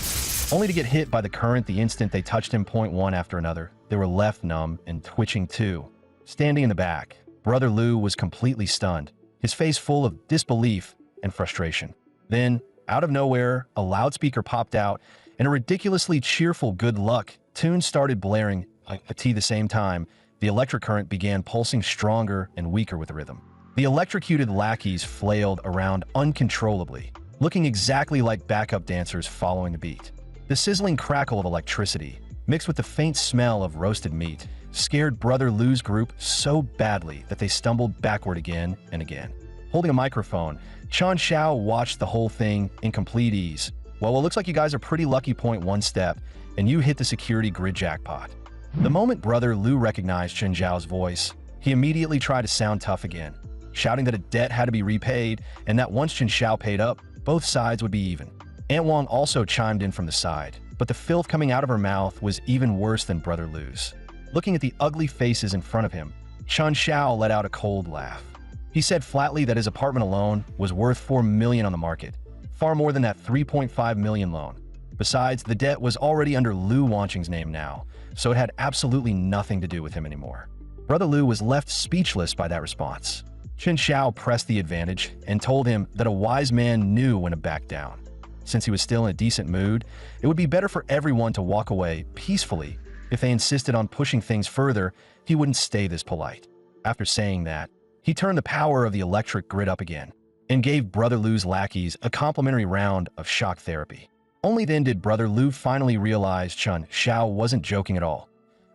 only to get hit by the current the instant they touched him point one after another. They were left numb and twitching too. Standing in the back, Brother Lu was completely stunned, his face full of disbelief and frustration. Then, out of nowhere, a loudspeaker popped out, and a ridiculously cheerful good luck tune started blaring at the same time. The electric current began pulsing stronger and weaker with the rhythm. The electrocuted lackeys flailed around uncontrollably, looking exactly like backup dancers following the beat. The sizzling crackle of electricity, mixed with the faint smell of roasted meat, scared Brother Lu's group so badly that they stumbled backward again and again. Holding a microphone, Chen Xiao watched the whole thing in complete ease. Well, it looks like you guys are pretty lucky point one step, and you hit the security grid jackpot. The moment Brother Lu recognized Chen Xiao's voice, he immediately tried to sound tough again, shouting that a debt had to be repaid and that once Chen Xiao paid up, both sides would be even. Aunt Wang also chimed in from the side, but the filth coming out of her mouth was even worse than Brother Lu's. Looking at the ugly faces in front of him, Chen Xiao let out a cold laugh. He said flatly that his apartment alone was worth $4 million on the market, far more than that $3.5 million loan. Besides, the debt was already under Lu Wanqing's name now, so it had absolutely nothing to do with him anymore. Brother Lu was left speechless by that response. Chen Xiao pressed the advantage and told him that a wise man knew when to back down. Since he was still in a decent mood, it would be better for everyone to walk away peacefully. If they insisted on pushing things further, he wouldn't stay this polite. After saying that, he turned the power of the electric grid up again and gave Brother Lu's lackeys a complimentary round of shock therapy. Only then did Brother Lu finally realize Chen Xiao wasn't joking at all.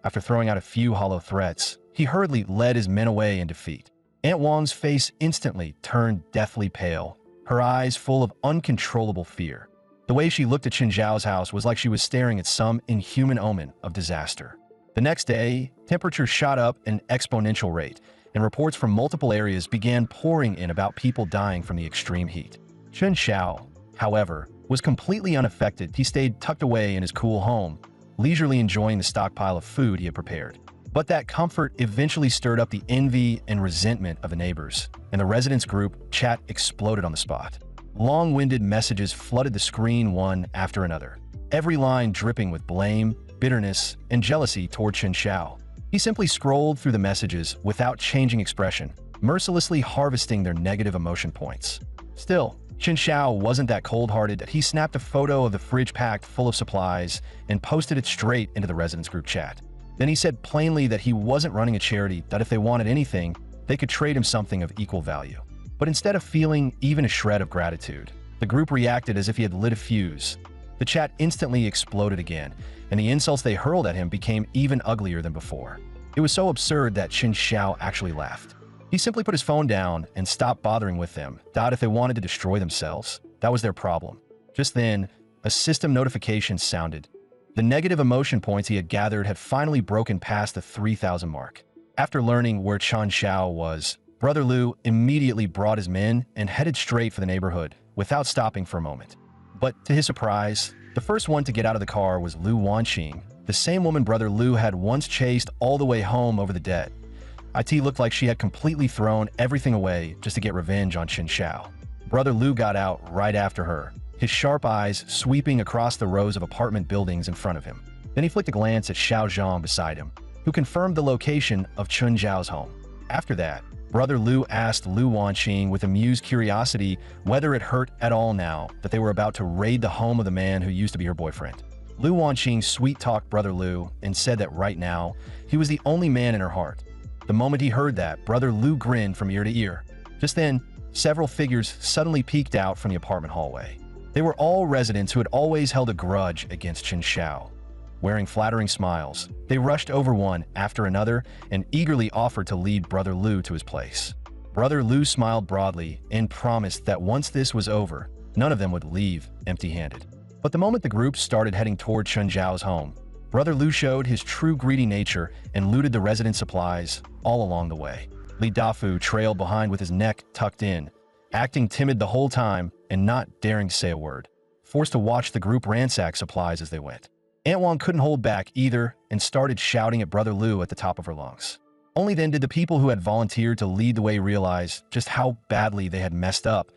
After throwing out a few hollow threats, he hurriedly led his men away in defeat. Aunt Wang's face instantly turned deathly pale, her eyes full of uncontrollable fear. The way she looked at Chen Xiao's house was like she was staring at some inhuman omen of disaster. The next day, temperatures shot up an exponential rate, and reports from multiple areas began pouring in about people dying from the extreme heat. Chen Xiao, however, was completely unaffected. He stayed tucked away in his cool home, leisurely enjoying the stockpile of food he had prepared. But that comfort eventually stirred up the envy and resentment of the neighbors, and the residents' group chat exploded on the spot. Long-winded messages flooded the screen one after another, every line dripping with blame, bitterness, and jealousy toward Chen Xiao. He simply scrolled through the messages without changing expression, mercilessly harvesting their negative emotion points. Still, Chen Xiao wasn't that cold-hearted that he snapped a photo of the fridge packed full of supplies and posted it straight into the residents group chat. Then he said plainly that he wasn't running a charity, that if they wanted anything, they could trade him something of equal value. But instead of feeling even a shred of gratitude, the group reacted as if he had lit a fuse. The chat instantly exploded again, and the insults they hurled at him became even uglier than before. It was so absurd that Chen Xiao actually laughed. He simply put his phone down and stopped bothering with them. If they wanted to destroy themselves, that was their problem. Just then, a system notification sounded. The negative emotion points he had gathered had finally broken past the 3,000 mark. After learning where Chen Xiao was, Brother Lu immediately brought his men and headed straight for the neighborhood without stopping for a moment. But to his surprise, the first one to get out of the car was Lu Wanqing, the same woman Brother Lu had once chased all the way home over the debt. It looked like she had completely thrown everything away just to get revenge on Chen Xiao. Brother Lu got out right after her, his sharp eyes sweeping across the rows of apartment buildings in front of him. Then he flicked a glance at Xiao Zhang beside him, who confirmed the location of Chen Zhao's home. After that, Brother Lu asked Lu Wanqing with amused curiosity whether it hurt at all now that they were about to raid the home of the man who used to be her boyfriend. Lu Wanqing sweet-talked Brother Lu and said that right now, he was the only man in her heart. The moment he heard that, Brother Lu grinned from ear to ear. Just then, several figures suddenly peeked out from the apartment hallway. They were all residents who had always held a grudge against Chen Xiao. Wearing flattering smiles, they rushed over one after another and eagerly offered to lead Brother Lu to his place. Brother Lu smiled broadly and promised that once this was over, none of them would leave empty-handed. But the moment the group started heading toward Chen Zhao's home, Brother Lu showed his true greedy nature and looted the resident supplies all along the way. Li Dafu trailed behind with his neck tucked in, acting timid the whole time and not daring to say a word, forced to watch the group ransack supplies as they went. Aunt Wang couldn't hold back either and started shouting at Brother Lu at the top of her lungs. Only then did the people who had volunteered to lead the way realize just how badly they had messed up,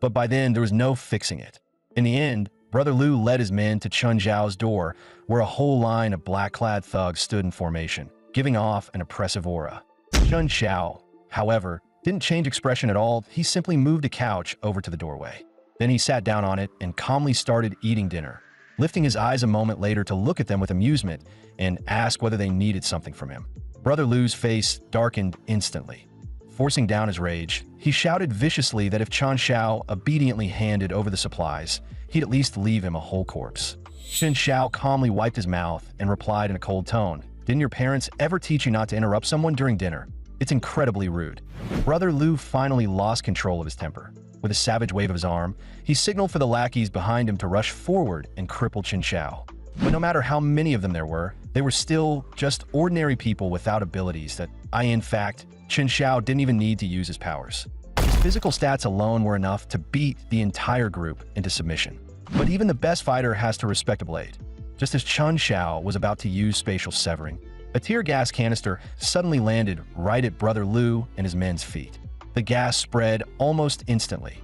but by then there was no fixing it. In the end, Brother Lu led his men to Chen Zhao's door, where a whole line of black-clad thugs stood in formation, giving off an oppressive aura. Chen Xiao, however, didn't change expression at all. He simply moved a couch over to the doorway. Then he sat down on it and calmly started eating dinner, lifting his eyes a moment later to look at them with amusement and ask whether they needed something from him. Brother Lu's face darkened instantly. Forcing down his rage, he shouted viciously that if Chen Xiao obediently handed over the supplies, he'd at least leave him a whole corpse. Chen Xiao calmly wiped his mouth and replied in a cold tone, "Didn't your parents ever teach you not to interrupt someone during dinner? It's incredibly rude." Brother Lu finally lost control of his temper. With a savage wave of his arm, he signaled for the lackeys behind him to rush forward and cripple Chen Xiao. But no matter how many of them there were, they were still just ordinary people without abilities that in fact, Chen Xiao didn't even need to use his powers. His physical stats alone were enough to beat the entire group into submission. But even the best fighter has to respect a blade. Just as Chen Xiao was about to use spatial severing, a tear gas canister suddenly landed right at Brother Lu and his men's feet. The gas spread almost instantly.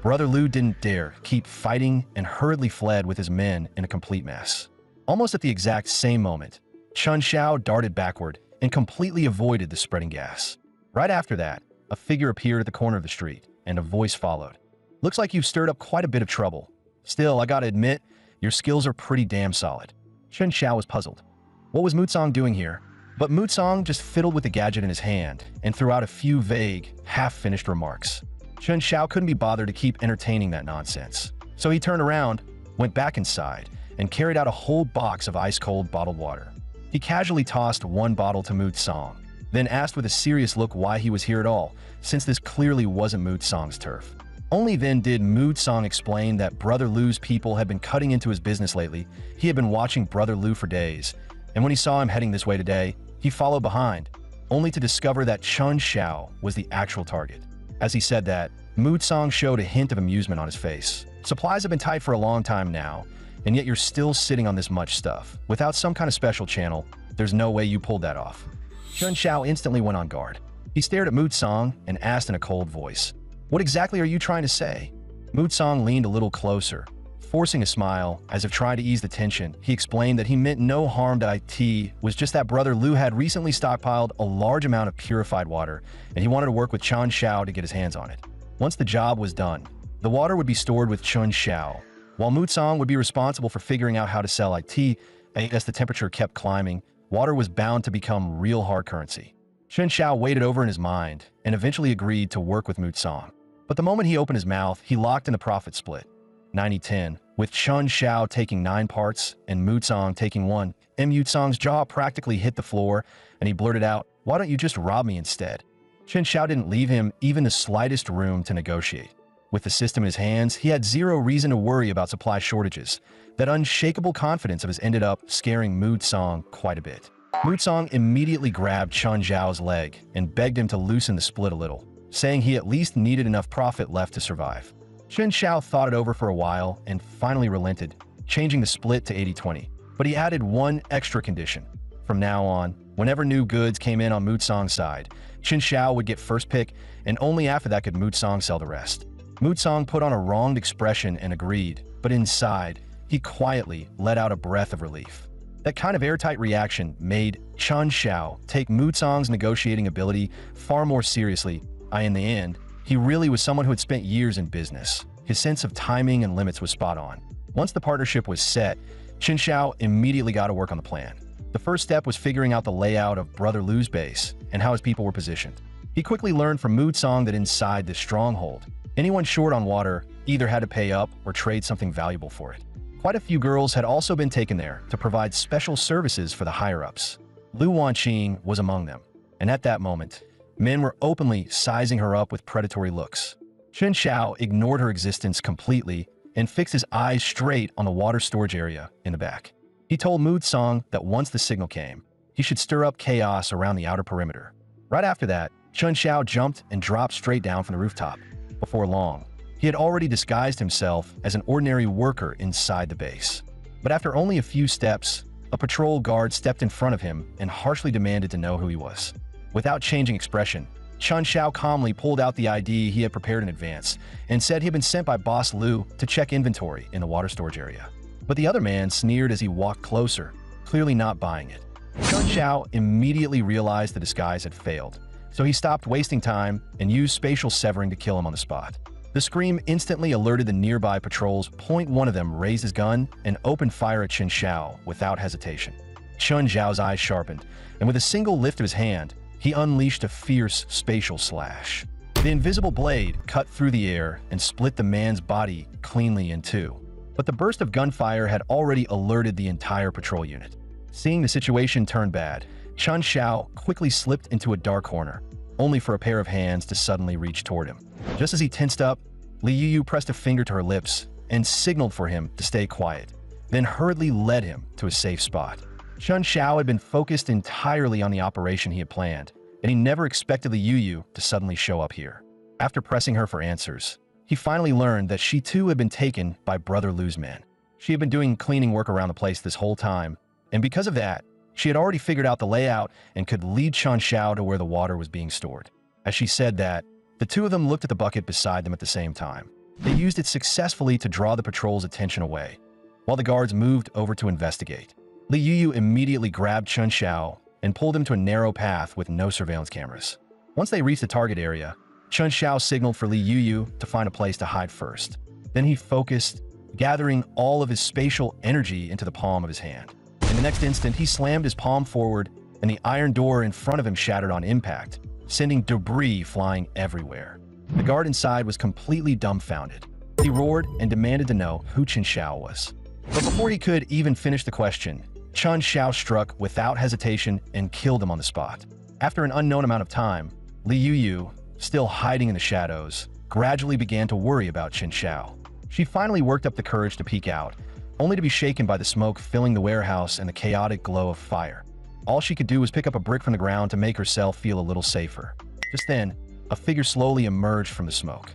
Brother Lu didn't dare keep fighting and hurriedly fled with his men in a complete mess. Almost at the exact same moment, Chen Xiao darted backward and completely avoided the spreading gas. Right after that, a figure appeared at the corner of the street, and a voice followed. "Looks like you've stirred up quite a bit of trouble. Still, I gotta admit, your skills are pretty damn solid." Chen Xiao was puzzled. What was Mutsong doing here? But Mutsong just fiddled with the gadget in his hand and threw out a few vague, half-finished remarks. Chen Xiao couldn't be bothered to keep entertaining that nonsense. So he turned around, went back inside, and carried out a whole box of ice-cold bottled water. He casually tossed one bottle to Mutsong, then asked with a serious look why he was here at all, since this clearly wasn't Mutsong's turf. Only then did Mutsong explain that Brother Lu's people had been cutting into his business lately. He had been watching Brother Lu for days, and when he saw him heading this way today, he followed behind, only to discover that Chen Xiao was the actual target. As he said that, Mutsong showed a hint of amusement on his face. "Supplies have been tight for a long time now, and yet you're still sitting on this much stuff. Without some kind of special channel, there's no way you pulled that off." Chen Xiao instantly went on guard. He stared at Mutsong and asked in a cold voice, "What exactly are you trying to say?" Mutsong leaned a little closer, Forcing a smile, as if trying to ease the tension, he explained that he meant no harm to IT, was just that Brother Lu had recently stockpiled a large amount of purified water, and he wanted to work with Chun Xiao to get his hands on it. Once the job was done, the water would be stored with Chun Xiao, while Mutsong would be responsible for figuring out how to sell IT. As the temperature kept climbing, water was bound to become real hard currency. Chun Xiao weighed it over in his mind and eventually agreed to work with Mutsong. But the moment he opened his mouth, he locked in the profit split, 90-10, with Chun Xiao taking 9 parts and Mutsong taking 1. Mutsong's jaw practically hit the floor, and he blurted out, "Why don't you just rob me instead?" Chun Xiao didn't leave him even the slightest room to negotiate. With the system in his hands, he had zero reason to worry about supply shortages. That unshakable confidence of his ended up scaring Mutsong quite a bit. Mutsong immediately grabbed Chun Xiao's leg and begged him to loosen the split a little, saying he at least needed enough profit left to survive. Chun Xiao thought it over for a while and finally relented, changing the split to 80-20. But he added one extra condition. From now on, whenever new goods came in on Mutsong's side, Chun Xiao would get first pick, and only after that could Mutsong sell the rest. Mutsong put on a wronged expression and agreed, but inside, he quietly let out a breath of relief. That kind of airtight reaction made Chun Xiao take Mutsong's negotiating ability far more seriously. In the end, he really was someone who had spent years in business. His sense of timing and limits was spot on. Once the partnership was set, Chun Xiao immediately got to work on the plan. The first step was figuring out the layout of Brother Lu's base and how his people were positioned. He quickly learned from Mutsong that inside this stronghold, anyone short on water either had to pay up or trade something valuable for it. Quite a few girls had also been taken there to provide special services for the higher-ups. Lu Wanqing was among them, and at that moment, men were openly sizing her up with predatory looks. Chun Xiao ignored her existence completely and fixed his eyes straight on the water storage area in the back. He told Mutsong that once the signal came, he should stir up chaos around the outer perimeter. Right after that, Chun Xiao jumped and dropped straight down from the rooftop. Before long, he had already disguised himself as an ordinary worker inside the base. But after only a few steps, a patrol guard stepped in front of him and harshly demanded to know who he was. Without changing expression, Chun Xiao calmly pulled out the ID he had prepared in advance and said he had been sent by Boss Lu to check inventory in the water storage area. But the other man sneered as he walked closer, clearly not buying it. Chun Xiao immediately realized the disguise had failed, so he stopped wasting time and used spatial severing to kill him on the spot. The scream instantly alerted the nearby patrols. One of them raised his gun and opened fire at Chun Xiao without hesitation. Chun Xiao's eyes sharpened, and with a single lift of his hand, he unleashed a fierce spatial slash. The invisible blade cut through the air and split the man's body cleanly in two. But the burst of gunfire had already alerted the entire patrol unit. Seeing the situation turn bad, Chun Xiao quickly slipped into a dark corner, only for a pair of hands to suddenly reach toward him. Just as he tensed up, Li Yuyu pressed a finger to her lips and signaled for him to stay quiet, then hurriedly led him to a safe spot. Chun Xiao had been focused entirely on the operation he had planned, and he never expected Li Yuyu to suddenly show up here. After pressing her for answers, he finally learned that she too had been taken by Brother Lu's men. She had been doing cleaning work around the place this whole time, and because of that, she had already figured out the layout and could lead Chun Xiao to where the water was being stored. As she said that, the two of them looked at the bucket beside them at the same time. They used it successfully to draw the patrol's attention away, while the guards moved over to investigate. Li Yuyu immediately grabbed Chun Xiao and pulled him to a narrow path with no surveillance cameras. Once they reached the target area, Chun Xiao signaled for Li Yuyu to find a place to hide first. Then he focused, gathering all of his spatial energy into the palm of his hand. In the next instant, he slammed his palm forward, and the iron door in front of him shattered on impact, sending debris flying everywhere. The guard inside was completely dumbfounded. He roared and demanded to know who Chun Xiao was. But before he could even finish the question, Chun Xiao struck without hesitation and killed him on the spot. After an unknown amount of time, Li Yuyu, still hiding in the shadows, gradually began to worry about Chun Xiao. She finally worked up the courage to peek out, only to be shaken by the smoke filling the warehouse and the chaotic glow of fire. All she could do was pick up a brick from the ground to make herself feel a little safer. Just then, a figure slowly emerged from the smoke.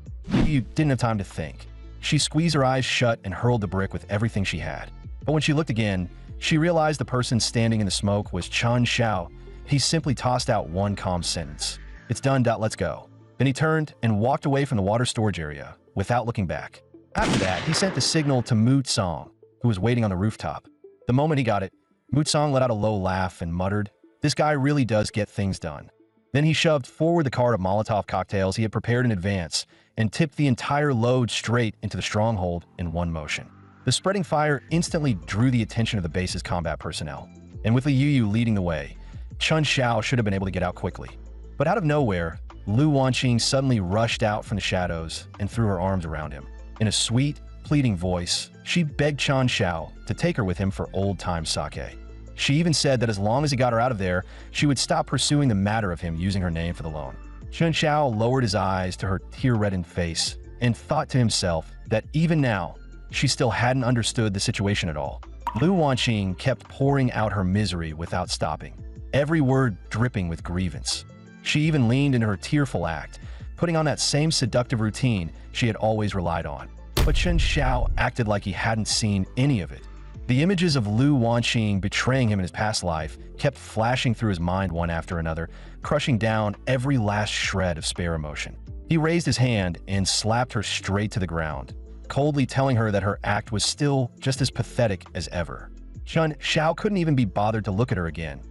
Yu didn't have time to think. She squeezed her eyes shut and hurled the brick with everything she had. But when she looked again, she realized the person standing in the smoke was Chun Xiao. He simply tossed out one calm sentence. "It's done, let's go." Then he turned and walked away from the water storage area without looking back. After that, he sent the signal to Mu-song, who was waiting on the rooftop. The moment he got it, Mu-song let out a low laugh and muttered, "This guy really does get things done." Then he shoved forward the cart of Molotov cocktails he had prepared in advance and tipped the entire load straight into the stronghold in one motion. The spreading fire instantly drew the attention of the base's combat personnel, and with Li Yuyu leading the way, Chun Xiao should have been able to get out quickly. But out of nowhere, Lu Wanqing suddenly rushed out from the shadows and threw her arms around him. In a sweet, pleading voice, she begged Chun Xiao to take her with him for old-time sake. She even said that as long as he got her out of there, she would stop pursuing the matter of him using her name for the loan. Chun Xiao lowered his eyes to her tear-reddened face and thought to himself that even now, she still hadn't understood the situation at all. Lu Wanqing kept pouring out her misery without stopping, every word dripping with grievance. She even leaned into her tearful act, putting on that same seductive routine she had always relied on. But Chun Xiao acted like he hadn't seen any of it. The images of Lu Wanqing betraying him in his past life kept flashing through his mind one after another, crushing down every last shred of spare emotion. He raised his hand and slapped her straight to the ground, coldly telling her that her act was still just as pathetic as ever. Chun Xiao couldn't even be bothered to look at her again.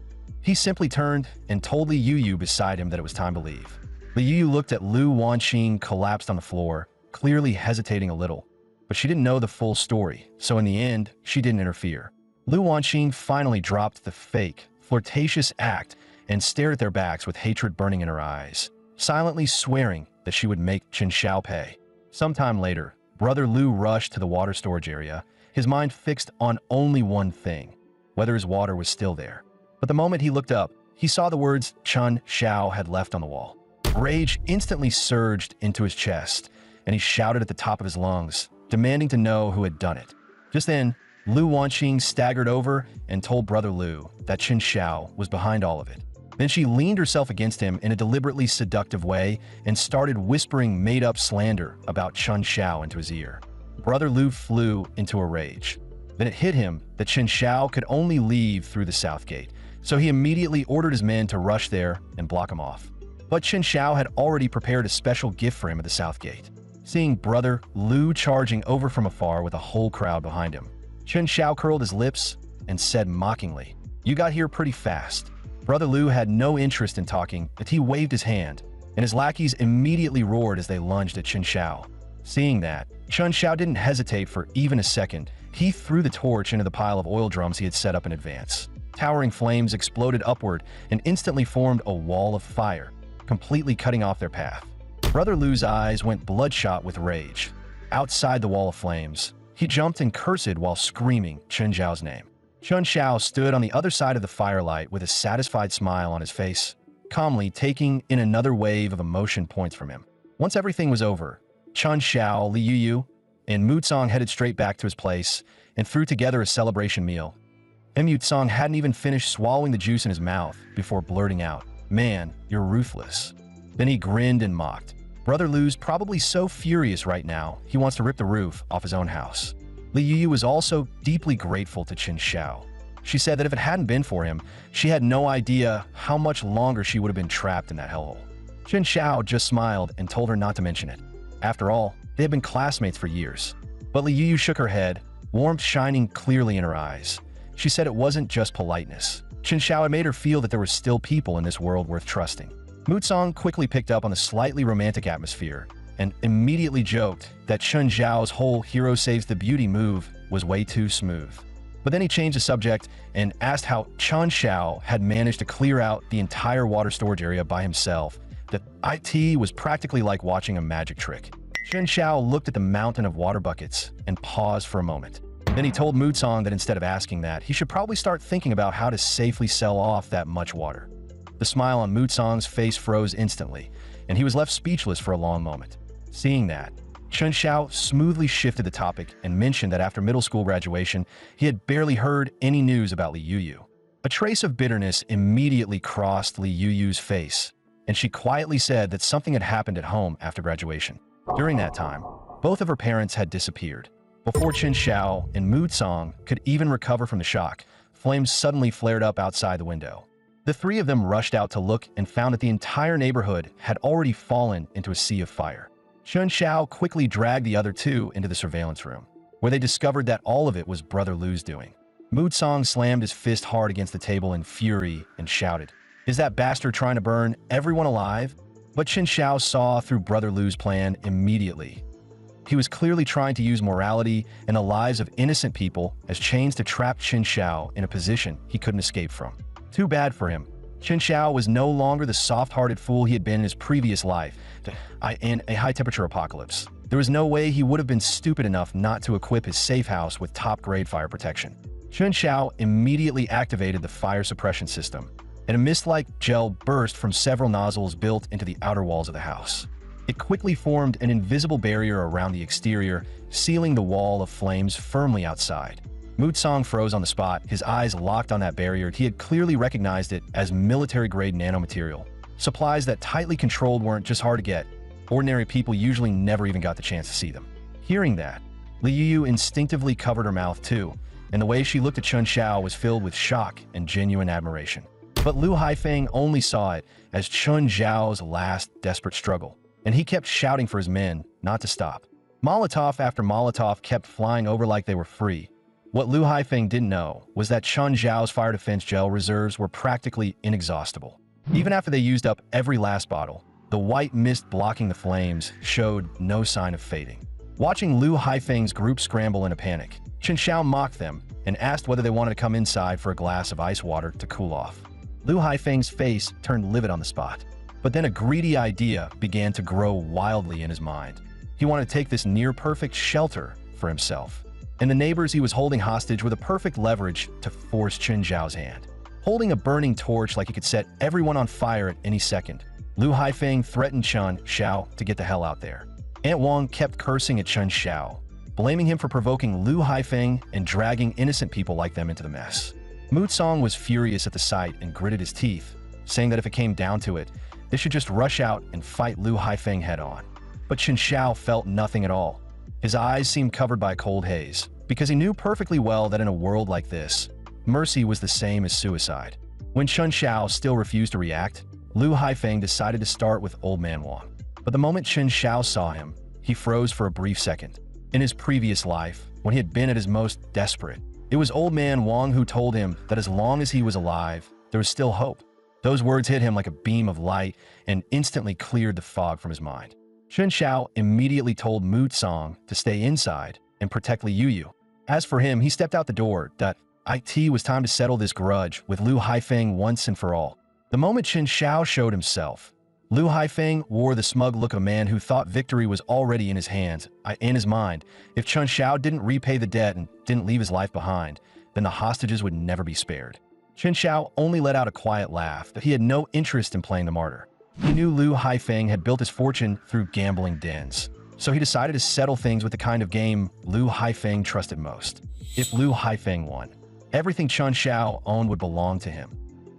He simply turned and told Li Yuyu beside him that it was time to leave. Li Yuyu looked at Lu Wanqing collapsed on the floor, clearly hesitating a little. But she didn't know the full story, so in the end, she didn't interfere. Lu Wanqing finally dropped the fake, flirtatious act and stared at their backs with hatred burning in her eyes, silently swearing that she would make Chun Xiao pay. Sometime later, Brother Lu rushed to the water storage area, his mind fixed on only one thing, whether his water was still there. But the moment he looked up, he saw the words Chun Xiao had left on the wall. Rage instantly surged into his chest, and he shouted at the top of his lungs, demanding to know who had done it. Just then, Lu Wanqing staggered over and told Brother Lu that Chun Xiao was behind all of it. Then she leaned herself against him in a deliberately seductive way and started whispering made-up slander about Chun Xiao into his ear. Brother Lu flew into a rage. Then it hit him that Chun Xiao could only leave through the south gate, so he immediately ordered his men to rush there and block him off. But Chun Xiao had already prepared a special gift for him at the south gate. Seeing Brother Lu charging over from afar with a whole crowd behind him, Chun Xiao curled his lips and said mockingly, "You got here pretty fast." Brother Lu had no interest in talking, but he waved his hand, and his lackeys immediately roared as they lunged at Chun Xiao. Seeing that, Chun Xiao didn't hesitate for even a second. He threw the torch into the pile of oil drums he had set up in advance. Towering flames exploded upward and instantly formed a wall of fire, completely cutting off their path. Brother Lu's eyes went bloodshot with rage. Outside the wall of flames, he jumped and cursed while screaming Chun Xiao's name. Chun Xiao stood on the other side of the firelight with a satisfied smile on his face, calmly taking in another wave of emotion points from him. Once everything was over, Chun Xiao, Li Yuyu, and Mu-song headed straight back to his place and threw together a celebration meal. And Mu-song hadn't even finished swallowing the juice in his mouth before blurting out, "Man, you're ruthless." Then he grinned and mocked. Brother Lu's probably so furious right now, he wants to rip the roof off his own house. Li Yuyu was also deeply grateful to Chun Xiao. She said that if it hadn't been for him, she had no idea how much longer she would have been trapped in that hellhole. Chun Xiao just smiled and told her not to mention it. After all, they had been classmates for years. But Li Yuyu shook her head, warmth shining clearly in her eyes. She said it wasn't just politeness. Chun Xiao had made her feel that there were still people in this world worth trusting. Mu-song quickly picked up on the slightly romantic atmosphere and immediately joked that Chun Xiao's whole hero saves the beauty move was way too smooth. But then he changed the subject and asked how Chun Xiao had managed to clear out the entire water storage area by himself, that it was practically like watching a magic trick. Chun Xiao looked at the mountain of water buckets and paused for a moment. Then he told Mu-song that instead of asking that, he should probably start thinking about how to safely sell off that much water. The smile on Mu-song's face froze instantly, and he was left speechless for a long moment. Seeing that, Chun Xiao smoothly shifted the topic and mentioned that after middle school graduation, he had barely heard any news about Li Yuyu. A trace of bitterness immediately crossed Li Yuyu's face, and she quietly said that something had happened at home after graduation. During that time, both of her parents had disappeared. Before Chun Xiao and Mu-song could even recover from the shock, flames suddenly flared up outside the window. The three of them rushed out to look and found that the entire neighborhood had already fallen into a sea of fire. Chun Xiao quickly dragged the other two into the surveillance room, where they discovered that all of it was Brother Lu's doing. Song slammed his fist hard against the table in fury and shouted, "Is that bastard trying to burn everyone alive?" But Chun Xiao saw through Brother Lu's plan immediately. He was clearly trying to use morality and the lives of innocent people as chains to trap Chun Xiao in a position he couldn't escape from. Too bad for him. Chun Xiao was no longer the soft-hearted fool he had been in his previous life, in a high-temperature apocalypse. There was no way he would have been stupid enough not to equip his safe house with top-grade fire protection. Chun Xiao immediately activated the fire suppression system, and a mist-like gel burst from several nozzles built into the outer walls of the house. It quickly formed an invisible barrier around the exterior, sealing the wall of flames firmly outside. Song froze on the spot, his eyes locked on that barrier. He had clearly recognized it as military-grade nanomaterial. Supplies that tightly controlled weren't just hard to get. Ordinary people usually never even got the chance to see them. Hearing that, Liu instinctively covered her mouth too, and the way she looked at Chun Xiao was filled with shock and genuine admiration. But Lu Haifeng only saw it as Chun Xiao's last desperate struggle, and he kept shouting for his men not to stop. Molotov after Molotov kept flying over like they were free. What Lu Haifeng didn't know was that Chun Xiao's fire defense gel reserves were practically inexhaustible. Even after they used up every last bottle, the white mist blocking the flames showed no sign of fading. Watching Lu Haifeng's group scramble in a panic, Chun Xiao mocked them and asked whether they wanted to come inside for a glass of ice water to cool off. Lu Haifeng's face turned livid on the spot, but then a greedy idea began to grow wildly in his mind. He wanted to take this near-perfect shelter for himself, and the neighbors he was holding hostage were the perfect leverage to force Chun Xiao's hand. Holding a burning torch like he could set everyone on fire at any second, Lu Haifeng threatened Chun Xiao to get the hell out there. Aunt Wang kept cursing at Chun Xiao, blaming him for provoking Lu Haifeng and dragging innocent people like them into the mess. Song was furious at the sight and gritted his teeth, saying that if it came down to it, they should just rush out and fight Lu Haifeng head-on. But Chun Xiao felt nothing at all. His eyes seemed covered by a cold haze, because he knew perfectly well that in a world like this, mercy was the same as suicide. When Chun Xiao still refused to react, Lu Haifeng decided to start with Old Man Wang. But the moment Chun Xiao saw him, he froze for a brief second. In his previous life, when he had been at his most desperate, it was Old Man Wang who told him that as long as he was alive, there was still hope. Those words hit him like a beam of light and instantly cleared the fog from his mind. Chun Xiao immediately told Song to stay inside and protect Liu. As for him, he stepped out the door. It was time to settle this grudge with Lu Haifeng once and for all. The moment Chun Xiao showed himself, Lu Haifeng wore the smug look of a man who thought victory was already in his hands, in his mind. If Chun Xiao didn't repay the debt and didn't leave his life behind, then the hostages would never be spared. Chun Xiao only let out a quiet laugh, that he had no interest in playing the martyr. He knew Lu Haifeng had built his fortune through gambling dens, so he decided to settle things with the kind of game Lu Haifeng trusted most. If Lu Haifeng won, everything Chun Xiao owned would belong to him.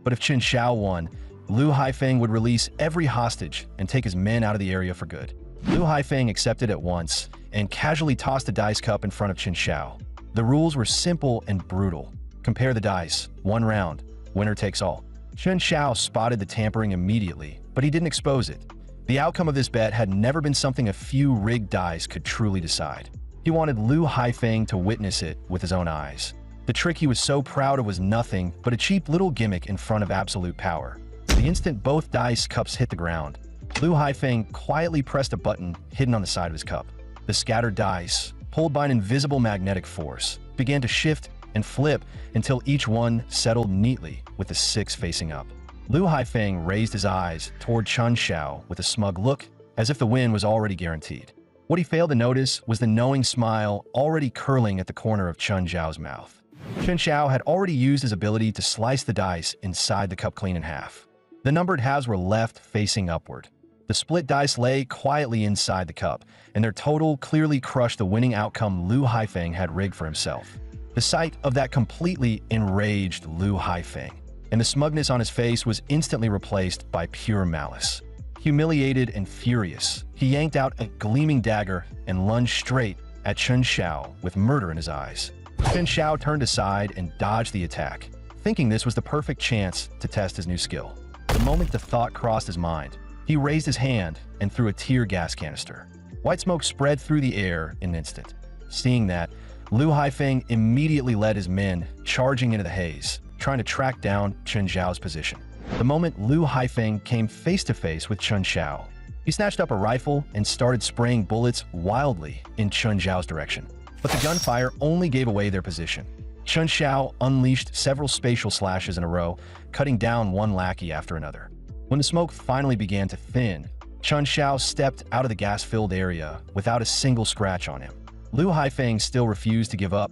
But if Chun Xiao won, Lu Haifeng would release every hostage and take his men out of the area for good. Lu Haifeng accepted at once and casually tossed a dice cup in front of Chun Xiao. The rules were simple and brutal. Compare the dice, 1 round, winner takes all. Chun Xiao spotted the tampering immediately, but he didn't expose it. The outcome of this bet had never been something a few rigged dice could truly decide. He wanted Lu Haifeng to witness it with his own eyes. The trick he was so proud of was nothing but a cheap little gimmick in front of absolute power. The instant both dice cups hit the ground, Lu Haifeng quietly pressed a button hidden on the side of his cup. The scattered dice, pulled by an invisible magnetic force, began to shift and flip until each one settled neatly with the 6 facing up. Lu Haifeng raised his eyes toward Chun Xiao with a smug look, as if the win was already guaranteed. What he failed to notice was the knowing smile already curling at the corner of Chun Xiao's mouth. Chun Xiao had already used his ability to slice the dice inside the cup clean in half. The numbered halves were left facing upward. The split dice lay quietly inside the cup, and their total clearly crushed the winning outcome Lu Haifeng had rigged for himself. The sight of that completely enraged Lu Haifeng, and the smugness on his face was instantly replaced by pure malice. Humiliated and furious, he yanked out a gleaming dagger and lunged straight at Chun Xiao with murder in his eyes. Chun Xiao turned aside and dodged the attack, thinking this was the perfect chance to test his new skill. The moment the thought crossed his mind, he raised his hand and threw a tear gas canister. White smoke spread through the air in an instant. Seeing that, Lu Haifeng immediately led his men charging into the haze, trying to track down Chen Zhao's position. The moment Lu Haifeng came face to face with Chen Zhao, he snatched up a rifle and started spraying bullets wildly in Chen Zhao's direction. But the gunfire only gave away their position. Chen Zhao unleashed several spatial slashes in a row, cutting down one lackey after another. When the smoke finally began to thin, Chen Zhao stepped out of the gas-filled area without a single scratch on him. Lu Haifeng still refused to give up.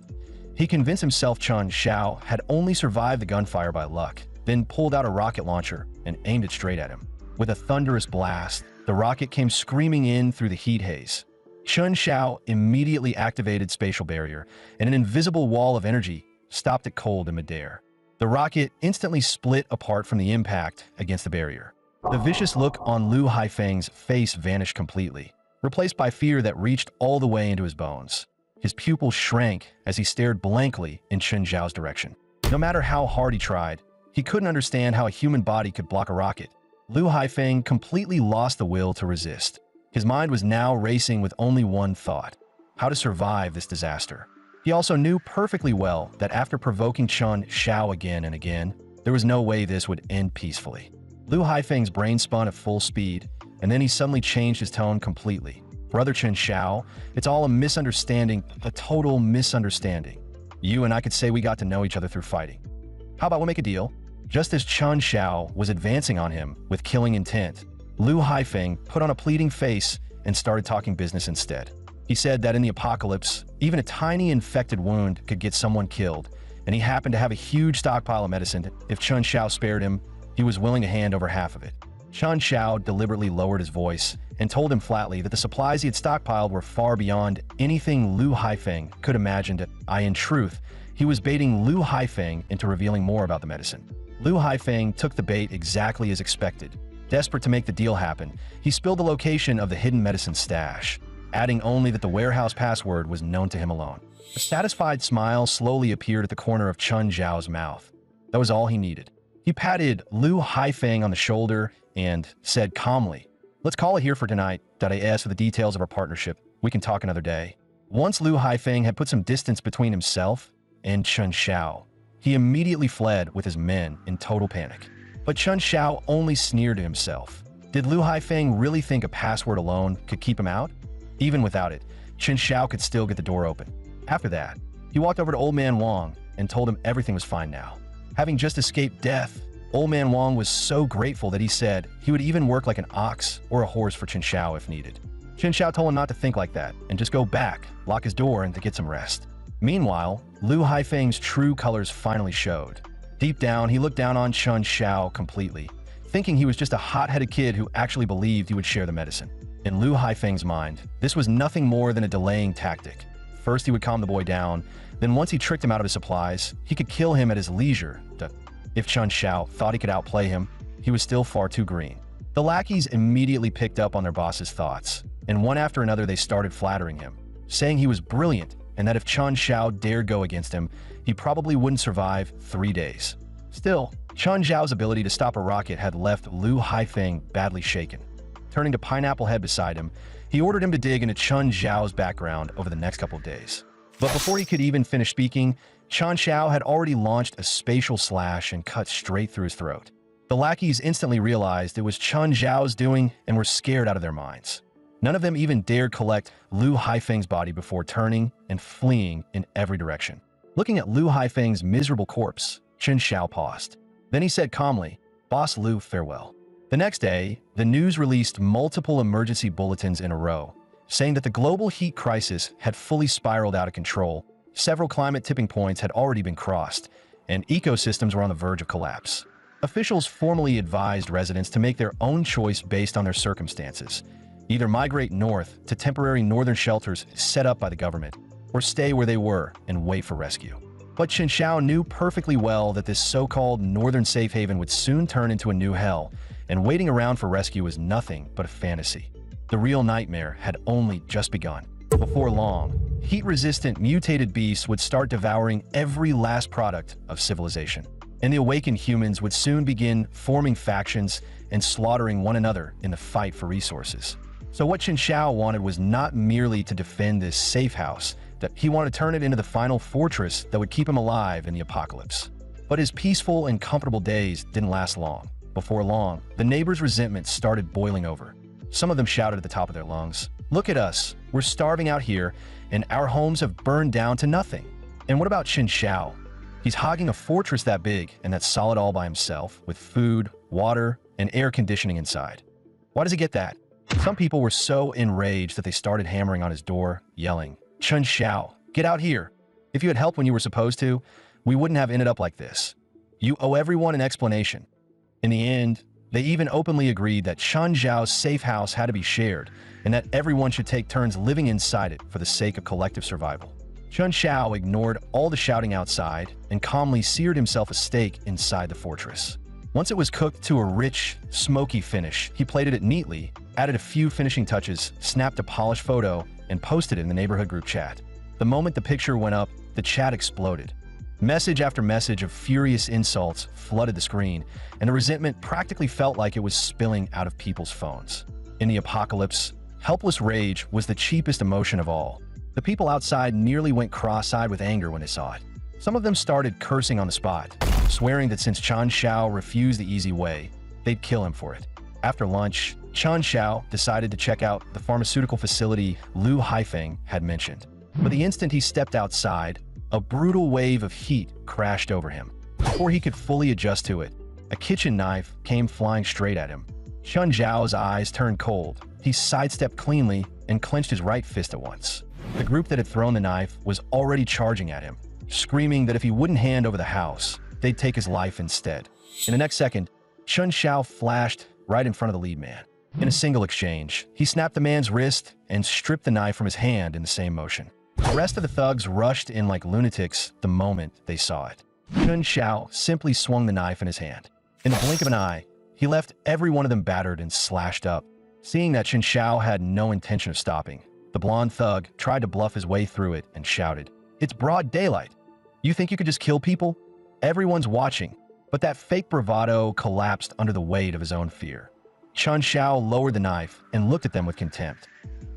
He convinced himself Chen Zhao had only survived the gunfire by luck, then pulled out a rocket launcher and aimed it straight at him. With a thunderous blast, the rocket came screaming in through the heat haze. Chen Zhao immediately activated spatial barrier, and an invisible wall of energy stopped it cold in midair. The rocket instantly split apart from the impact against the barrier. The vicious look on Lu Haifeng's face vanished completely, replaced by fear that reached all the way into his bones. His pupils shrank as he stared blankly in Chen Zhao's direction. No matter how hard he tried, he couldn't understand how a human body could block a rocket. Lu Haifeng completely lost the will to resist. His mind was now racing with only one thought: how to survive this disaster. He also knew perfectly well that after provoking Chen Zhao again and again, there was no way this would end peacefully. Lu Haifeng's brain spun at full speed, and then he suddenly changed his tone completely. Brother Chen Zhao, it's all a misunderstanding, a total misunderstanding. You and I could say we got to know each other through fighting. How about we make a deal? Just as Chen Zhao was advancing on him with killing intent, Lu Haifeng put on a pleading face and started talking business instead. He said that in the apocalypse, even a tiny infected wound could get someone killed, and he happened to have a huge stockpile of medicine. If Chen Zhao spared him, he was willing to hand over half of it. Chen Zhao deliberately lowered his voice and told him flatly that the supplies he had stockpiled were far beyond anything Lu Haifeng could imagine. In truth, he was baiting Lu Haifeng into revealing more about the medicine. Lu Haifeng took the bait exactly as expected. Desperate to make the deal happen, he spilled the location of the hidden medicine stash, adding only that the warehouse password was known to him alone. A satisfied smile slowly appeared at the corner of Chen Zhao's mouth. That was all he needed. He patted Lu Haifeng on the shoulder and said calmly, "Let's call it here for tonight. As for the details of our partnership, we can talk another day." Once Lu Haifeng had put some distance between himself and Chen Zhao, he immediately fled with his men in total panic. But Chen Zhao only sneered to himself. Did Lu Haifeng really think a password alone could keep him out? Even without it, Chen Zhao could still get the door open. After that, he walked over to Old Man Wang and told him everything was fine now. Having just escaped death, Old Man Wang was so grateful that he said he would even work like an ox or a horse for Chen Zhao if needed. Chen Zhao told him not to think like that and just go back, lock his door, and to get some rest. Meanwhile, Lu Haifeng's true colors finally showed. Deep down, he looked down on Chen Zhao completely, thinking he was just a hot-headed kid who actually believed he would share the medicine. In Lu Haifeng's mind, this was nothing more than a delaying tactic. First, he would calm the boy down, then once he tricked him out of his supplies, he could kill him at his leisure. If Chen Zhao thought he could outplay him, he was still far too green. The lackeys immediately picked up on their boss's thoughts, and one after another they started flattering him, saying he was brilliant and that if Chen Zhao dared go against him, he probably wouldn't survive 3 days. Still, Chen Zhao's ability to stop a rocket had left Lu Haifeng badly shaken. Turning to Pineapple Head beside him, he ordered him to dig into Chen Zhao's background over the next couple of days. But before he could even finish speaking, Chen Zhao had already launched a spatial slash and cut straight through his throat. The lackeys instantly realized it was Chen Zhao's doing and were scared out of their minds. None of them even dared collect Lu Haifeng's body before turning and fleeing in every direction. Looking at Lu Haifeng's miserable corpse, Chen Zhao paused. Then he said calmly, "Boss Lu, farewell." The next day, the news released multiple emergency bulletins in a row, saying that the global heat crisis had fully spiraled out of control, several climate tipping points had already been crossed, and ecosystems were on the verge of collapse. Officials formally advised residents to make their own choice based on their circumstances. Either migrate north to temporary northern shelters set up by the government, or stay where they were and wait for rescue. But Chen Zhao knew perfectly well that this so-called northern safe haven would soon turn into a new hell, and waiting around for rescue was nothing but a fantasy. The real nightmare had only just begun. Before long, heat-resistant mutated beasts would start devouring every last product of civilization, and the awakened humans would soon begin forming factions and slaughtering one another in the fight for resources. So what Chen Xiao wanted was not merely to defend this safe house, that he wanted to turn it into the final fortress that would keep him alive in the apocalypse. But his peaceful and comfortable days didn't last long. Before long, the neighbors' resentment started boiling over. Some of them shouted at the top of their lungs, "Look at us, we're starving out here, and our homes have burned down to nothing." And what about Chen Xiao? He's hogging a fortress that big and that's solid all by himself, with food, water, and air conditioning inside. Why does he get that? Some people were so enraged that they started hammering on his door, yelling, "Chen Xiao, get out here. If you had helped when you were supposed to, we wouldn't have ended up like this. You owe everyone an explanation." In the end, they even openly agreed that Chen Xiao's safe house had to be shared and that everyone should take turns living inside it for the sake of collective survival. Chen Xiao ignored all the shouting outside and calmly seared himself a steak inside the fortress. Once it was cooked to a rich, smoky finish, he plated it neatly, added a few finishing touches, snapped a polished photo, and posted it in the neighborhood group chat. The moment the picture went up, the chat exploded. Message after message of furious insults flooded the screen, and the resentment practically felt like it was spilling out of people's phones. In the apocalypse, helpless rage was the cheapest emotion of all. The people outside nearly went cross-eyed with anger when they saw it. Some of them started cursing on the spot, swearing that since Chen Xiao refused the easy way, they'd kill him for it. After lunch, Chen Xiao decided to check out the pharmaceutical facility Lu Haifeng had mentioned. But the instant he stepped outside, a brutal wave of heat crashed over him. Before he could fully adjust to it, a kitchen knife came flying straight at him. Chen Xiao's eyes turned cold. He sidestepped cleanly and clenched his right fist at once. The group that had thrown the knife was already charging at him, screaming that if he wouldn't hand over the house, they'd take his life instead. In the next second, Chen Xiao flashed right in front of the lead man. In a single exchange, he snapped the man's wrist and stripped the knife from his hand in the same motion. The rest of the thugs rushed in like lunatics the moment they saw it. Chen Xiao simply swung the knife in his hand. In the blink of an eye, he left every one of them battered and slashed up. Seeing that Chen Xiao had no intention of stopping, the blonde thug tried to bluff his way through it and shouted, "It's broad daylight. You think you could just kill people? Everyone's watching." But that fake bravado collapsed under the weight of his own fear. Chen Xiao lowered the knife and looked at them with contempt.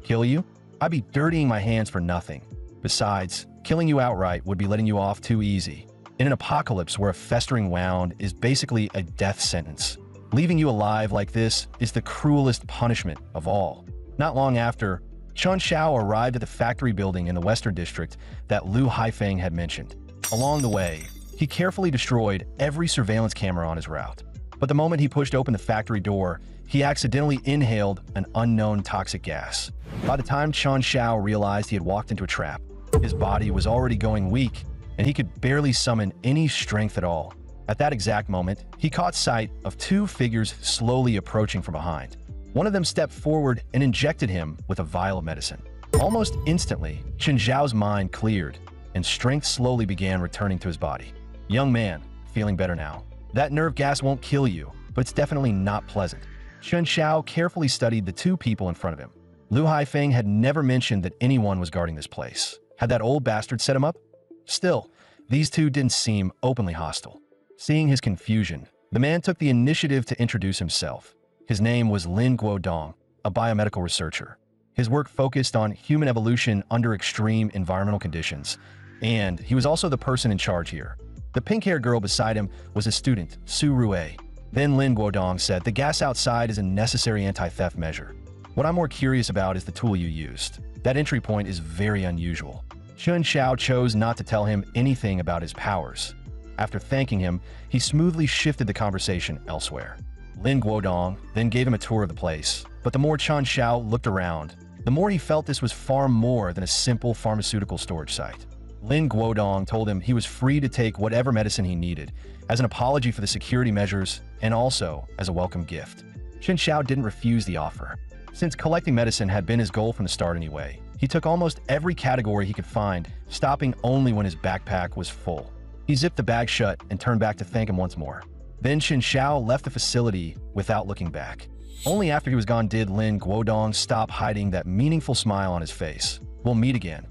"Kill you? I'd be dirtying my hands for nothing. Besides, killing you outright would be letting you off too easy. In an apocalypse where a festering wound is basically a death sentence, leaving you alive like this is the cruelest punishment of all." Not long after, Chen Xiao arrived at the factory building in the Western District that Lu Haifeng had mentioned. Along the way, he carefully destroyed every surveillance camera on his route. But the moment he pushed open the factory door, he accidentally inhaled an unknown toxic gas. By the time Chen Xiao realized he had walked into a trap, his body was already going weak, and he could barely summon any strength at all. At that exact moment, he caught sight of two figures slowly approaching from behind. One of them stepped forward and injected him with a vial of medicine. Almost instantly, Chen Xiao's mind cleared, and strength slowly began returning to his body. "Young man, feeling better now. That nerve gas won't kill you, but it's definitely not pleasant." Chen Xiao carefully studied the two people in front of him. Lu Haifeng had never mentioned that anyone was guarding this place. Had that old bastard set him up? Still, these two didn't seem openly hostile. Seeing his confusion, the man took the initiative to introduce himself. His name was Lin Guodong, a biomedical researcher. His work focused on human evolution under extreme environmental conditions, and he was also the person in charge here. The pink-haired girl beside him was a student, Su Rue. Then Lin Guodong said, "The gas outside is a necessary anti-theft measure. What I'm more curious about is the tool you used. That entry point is very unusual." Chen Xiao chose not to tell him anything about his powers. After thanking him, he smoothly shifted the conversation elsewhere. Lin Guodong then gave him a tour of the place, but the more Chen Xiao looked around, the more he felt this was far more than a simple pharmaceutical storage site. Lin Guodong told him he was free to take whatever medicine he needed, as an apology for the security measures and also as a welcome gift. Chen Xiao didn't refuse the offer. Since collecting medicine had been his goal from the start anyway, he took almost every category he could find, stopping only when his backpack was full. He zipped the bag shut and turned back to thank him once more. Then Chen Xiao left the facility without looking back. Only after he was gone did Lin Guodong stop hiding that meaningful smile on his face. "We'll meet again."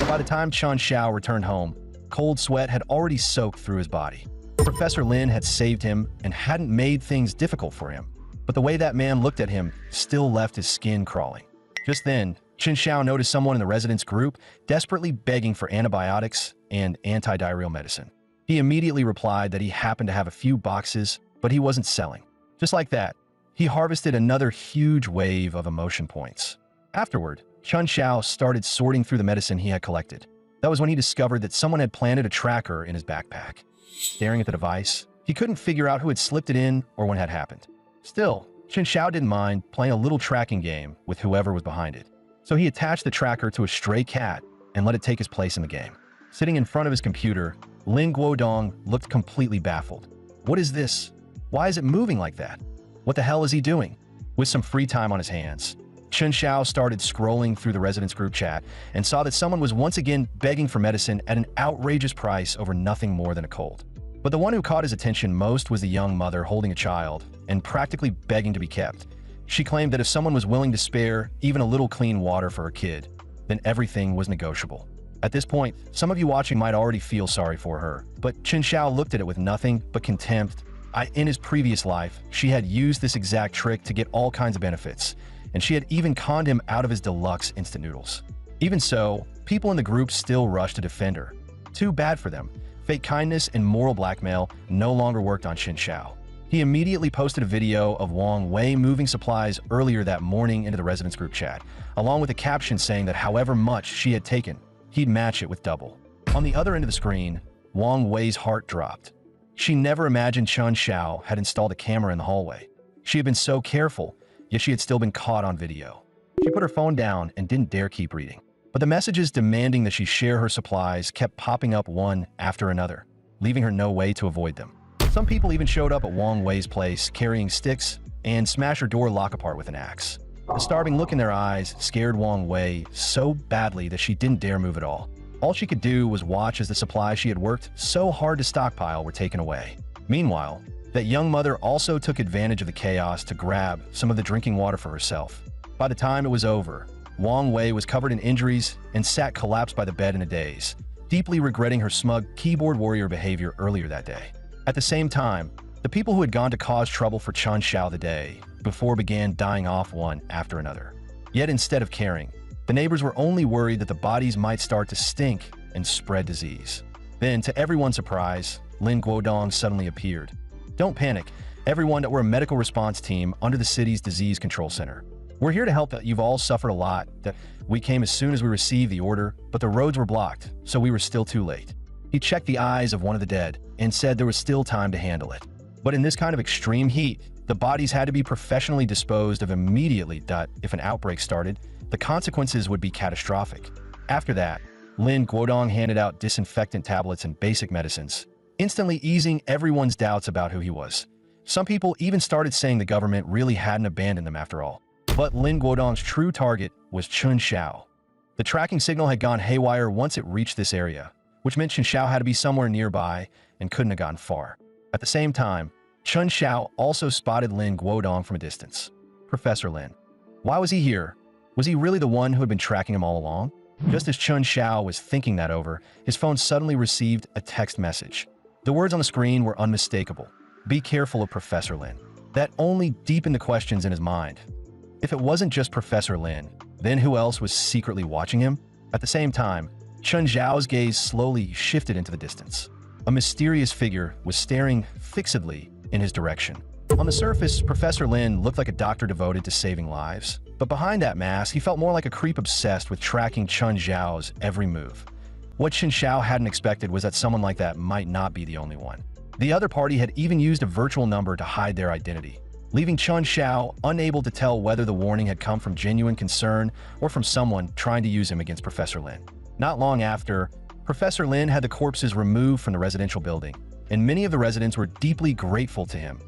By the time Chen Xiao returned home, cold sweat had already soaked through his body. Professor Lin had saved him and hadn't made things difficult for him. but the way that man looked at him still left his skin crawling. Just then, Chen Xiao noticed someone in the residents' group desperately begging for antibiotics and antidiarrheal medicine. He immediately replied that he happened to have a few boxes, but he wasn't selling. Just like that, he harvested another huge wave of emotion points. Afterward, Chen Xiao started sorting through the medicine he had collected. That was when he discovered that someone had planted a tracker in his backpack. Staring at the device, he couldn't figure out who had slipped it in or when it had happened. Still, Chen Xiao didn't mind playing a little tracking game with whoever was behind it. So he attached the tracker to a stray cat and let it take his place in the game. Sitting in front of his computer, Lin Guodong looked completely baffled. What is this? Why is it moving like that? What the hell is he doing? With some free time on his hands, Chen Xiao started scrolling through the residents' group chat and saw that someone was once again begging for medicine at an outrageous price over nothing more than a cold. But the one who caught his attention most was the young mother holding a child and practically begging to be kept. She claimed that if someone was willing to spare even a little clean water for her kid, then everything was negotiable. At this point, some of you watching might already feel sorry for her, but Chen Xiao looked at it with nothing but contempt. In his previous life, she had used this exact trick to get all kinds of benefits, and she had even conned him out of his deluxe instant noodles. Even so, people in the group still rushed to defend her. Too bad for them. Fake kindness and moral blackmail no longer worked on Chen Xiao. He immediately posted a video of Wang Wei moving supplies earlier that morning into the residents' group chat, along with a caption saying that however much she had taken, he'd match it with double. On the other end of the screen, Wang Wei's heart dropped. She never imagined Chen Xiao had installed a camera in the hallway. She had been so careful, yet she had still been caught on video. She put her phone down and didn't dare keep reading. But the messages demanding that she share her supplies kept popping up one after another, leaving her no way to avoid them. Some people even showed up at Wang Wei's place carrying sticks and smashed her door lock apart with an axe. The starving look in their eyes scared Wang Wei so badly that she didn't dare move at all. All she could do was watch as the supplies she had worked so hard to stockpile were taken away. Meanwhile, that young mother also took advantage of the chaos to grab some of the drinking water for herself. By the time it was over, Wang Wei was covered in injuries and sat collapsed by the bed in a daze, deeply regretting her smug keyboard warrior behavior earlier that day. At the same time, the people who had gone to cause trouble for Chen Xiao the day before began dying off one after another. Yet instead of caring, the neighbors were only worried that the bodies might start to stink and spread disease. Then, to everyone's surprise, Lin Guodong suddenly appeared. Don't panic, everyone, that we're a medical response team under the city's disease control center. We're here to help. That you've all suffered a lot, that we came as soon as we received the order, but the roads were blocked, so we were still too late. He checked the eyes of one of the dead and said there was still time to handle it. But in this kind of extreme heat, the bodies had to be professionally disposed of immediately. If an outbreak started, the consequences would be catastrophic. After that, Lin Guodong handed out disinfectant tablets and basic medicines, instantly easing everyone's doubts about who he was. Some people even started saying the government really hadn't abandoned them after all. But Lin Guodong's true target was Chen Xiao. The tracking signal had gone haywire once it reached this area, which meant Chen Xiao had to be somewhere nearby and couldn't have gone far. At the same time, Chen Xiao also spotted Lin Guodong from a distance. Professor Lin. Why was he here? Was he really the one who had been tracking him all along? Just as Chen Xiao was thinking that over, his phone suddenly received a text message. The words on the screen were unmistakable. Be careful of Professor Lin. That only deepened the questions in his mind. If it wasn't just Professor Lin, then who else was secretly watching him? At the same time, Chen Xiao's gaze slowly shifted into the distance. A mysterious figure was staring fixedly in his direction. On the surface, Professor Lin looked like a doctor devoted to saving lives. But behind that mask, he felt more like a creep obsessed with tracking Chen Xiao's every move. What Chen Xiao hadn't expected was that someone like that might not be the only one. The other party had even used a virtual number to hide their identity, leaving Chen Xiao unable to tell whether the warning had come from genuine concern or from someone trying to use him against Professor Lin. Not long after, Professor Lin had the corpses removed from the residential building, and many of the residents were deeply grateful to him.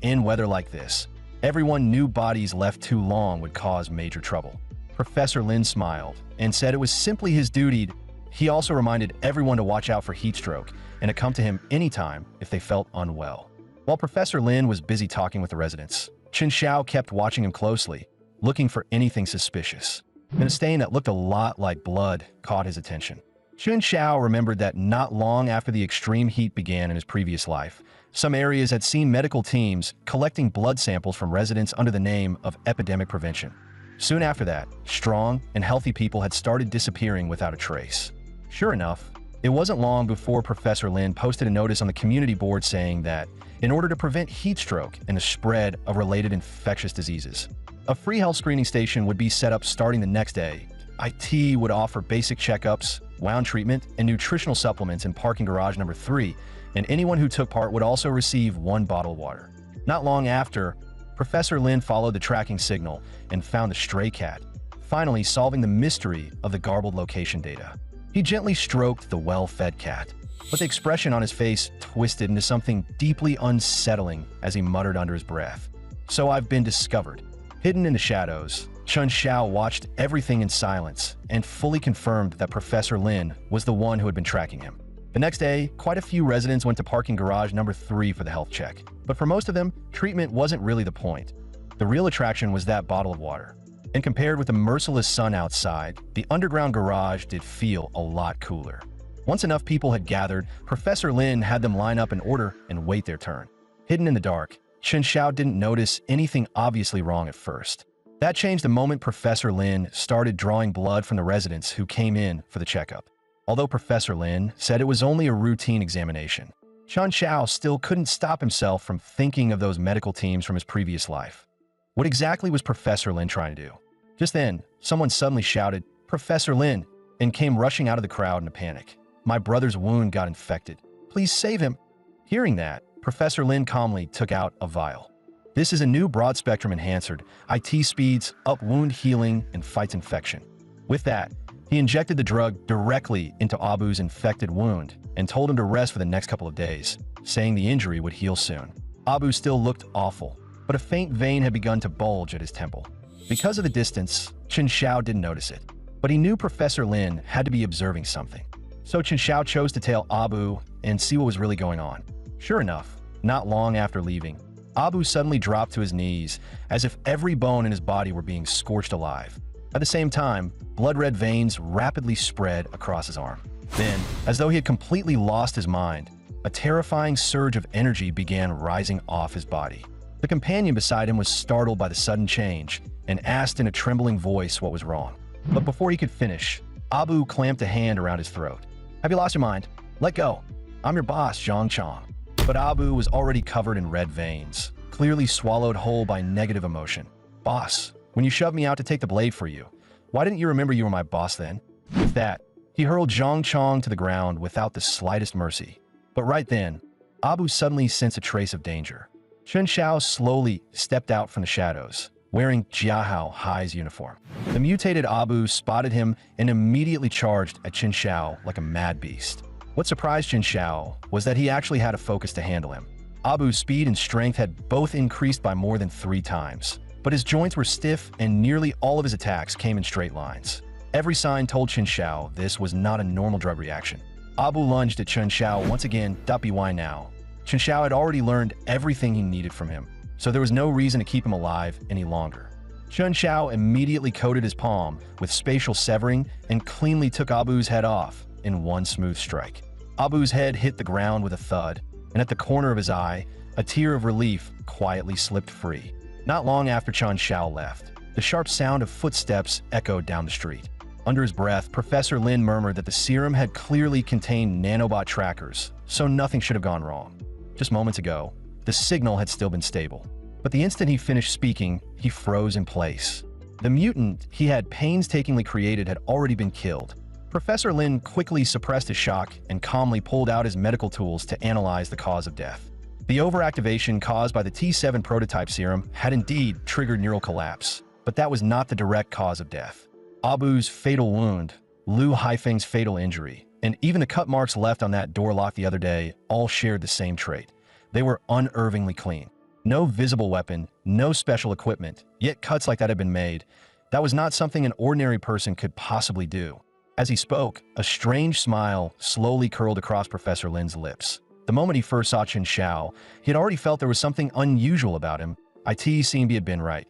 In weather like this, everyone knew bodies left too long would cause major trouble. Professor Lin smiled and said it was simply his duty. He also reminded everyone to watch out for heat stroke and to come to him anytime if they felt unwell. While Professor Lin was busy talking with the residents, Chen Xiao kept watching him closely, looking for anything suspicious. And a stain that looked a lot like blood caught his attention. Chun Xiao remembered that not long after the extreme heat began in his previous life, some areas had seen medical teams collecting blood samples from residents under the name of epidemic prevention. Soon after that, strong and healthy people had started disappearing without a trace. Sure enough, it wasn't long before Professor Lin posted a notice on the community board saying that, in order to prevent heat stroke and the spread of related infectious diseases, a free health screening station would be set up starting the next day. IT would offer basic checkups, wound treatment, and nutritional supplements in parking garage number 3, and anyone who took part would also receive 1 bottle of water. Not long after, Professor Lin followed the tracking signal and found the stray cat, finally solving the mystery of the garbled location data. He gently stroked the well-fed cat, but the expression on his face twisted into something deeply unsettling as he muttered under his breath. "So I've been discovered." Hidden in the shadows, Chun Xiao watched everything in silence and fully confirmed that Professor Lin was the one who had been tracking him. The next day, quite a few residents went to parking garage number 3 for the health check. But for most of them, treatment wasn't really the point. The real attraction was that bottle of water. And compared with the merciless sun outside, the underground garage did feel a lot cooler. Once enough people had gathered, Professor Lin had them line up in order and wait their turn. Hidden in the dark, Chun Xiao didn't notice anything obviously wrong at first. That changed the moment Professor Lin started drawing blood from the residents who came in for the checkup. Although Professor Lin said it was only a routine examination, Chun Xiao still couldn't stop himself from thinking of those medical teams from his previous life. What exactly was Professor Lin trying to do? Just then, someone suddenly shouted, "Professor Lin," and came rushing out of the crowd in a panic. "My brother's wound got infected. Please save him." Hearing that, Professor Lin calmly took out a vial. This is a new broad-spectrum enhancer. IT speeds up wound healing and fights infection. With that, he injected the drug directly into Abu's infected wound and told him to rest for the next couple of days, saying the injury would heal soon. Abu still looked awful, but a faint vein had begun to bulge at his temple. Because of the distance, Chun Xiao didn't notice it, but he knew Professor Lin had to be observing something. So Chun Xiao chose to tail Abu and see what was really going on. Sure enough, not long after leaving, Abu suddenly dropped to his knees as if every bone in his body were being scorched alive. At the same time, blood-red veins rapidly spread across his arm. Then, as though he had completely lost his mind, a terrifying surge of energy began rising off his body. The companion beside him was startled by the sudden change and asked in a trembling voice what was wrong. But before he could finish, Abu clamped a hand around his throat. "Have you lost your mind? Let go. I'm your boss, Zhang Chong." But Abu was already covered in red veins, clearly swallowed whole by negative emotion. "Boss, when you shoved me out to take the blade for you, why didn't you remember you were my boss then?" With that, he hurled Zhang Chong to the ground without the slightest mercy. But right then, Abu suddenly sensed a trace of danger. Chun Xiao slowly stepped out from the shadows, wearing Jiahao Hai's uniform. The mutated Abu spotted him and immediately charged at Chun Xiao like a mad beast. What surprised Chun Xiao was that he actually had a focus to handle him. Abu's speed and strength had both increased by more than 3 times. But his joints were stiff and nearly all of his attacks came in straight lines. Every sign told Chun Xiao this was not a normal drug reaction. Abu lunged at Chun Xiao once again. "Why now?" Chun Xiao had already learned everything he needed from him, so there was no reason to keep him alive any longer. Chun Xiao immediately coated his palm with spatial severing and cleanly took Abu's head off in one smooth strike. Abu's head hit the ground with a thud, and at the corner of his eye, a tear of relief quietly slipped free. Not long after Chun Xiao left, the sharp sound of footsteps echoed down the street. Under his breath, Professor Lin murmured that the serum had clearly contained nanobot trackers, so nothing should have gone wrong. Just moments ago, the signal had still been stable. But the instant he finished speaking, he froze in place. The mutant he had painstakingly created had already been killed. Professor Lin quickly suppressed his shock and calmly pulled out his medical tools to analyze the cause of death. The overactivation caused by the T7 prototype serum had indeed triggered neural collapse, but that was not the direct cause of death. Abu's fatal wound, Lu Haifeng's fatal injury, and even the cut marks left on that door lock the other day all shared the same trait. They were unervingly clean. No visible weapon, no special equipment, yet cuts like that had been made. That was not something an ordinary person could possibly do. As he spoke, a strange smile slowly curled across Professor Lin's lips. The moment he first saw Chun Xiao, he had already felt there was something unusual about him. It seemed he had been right.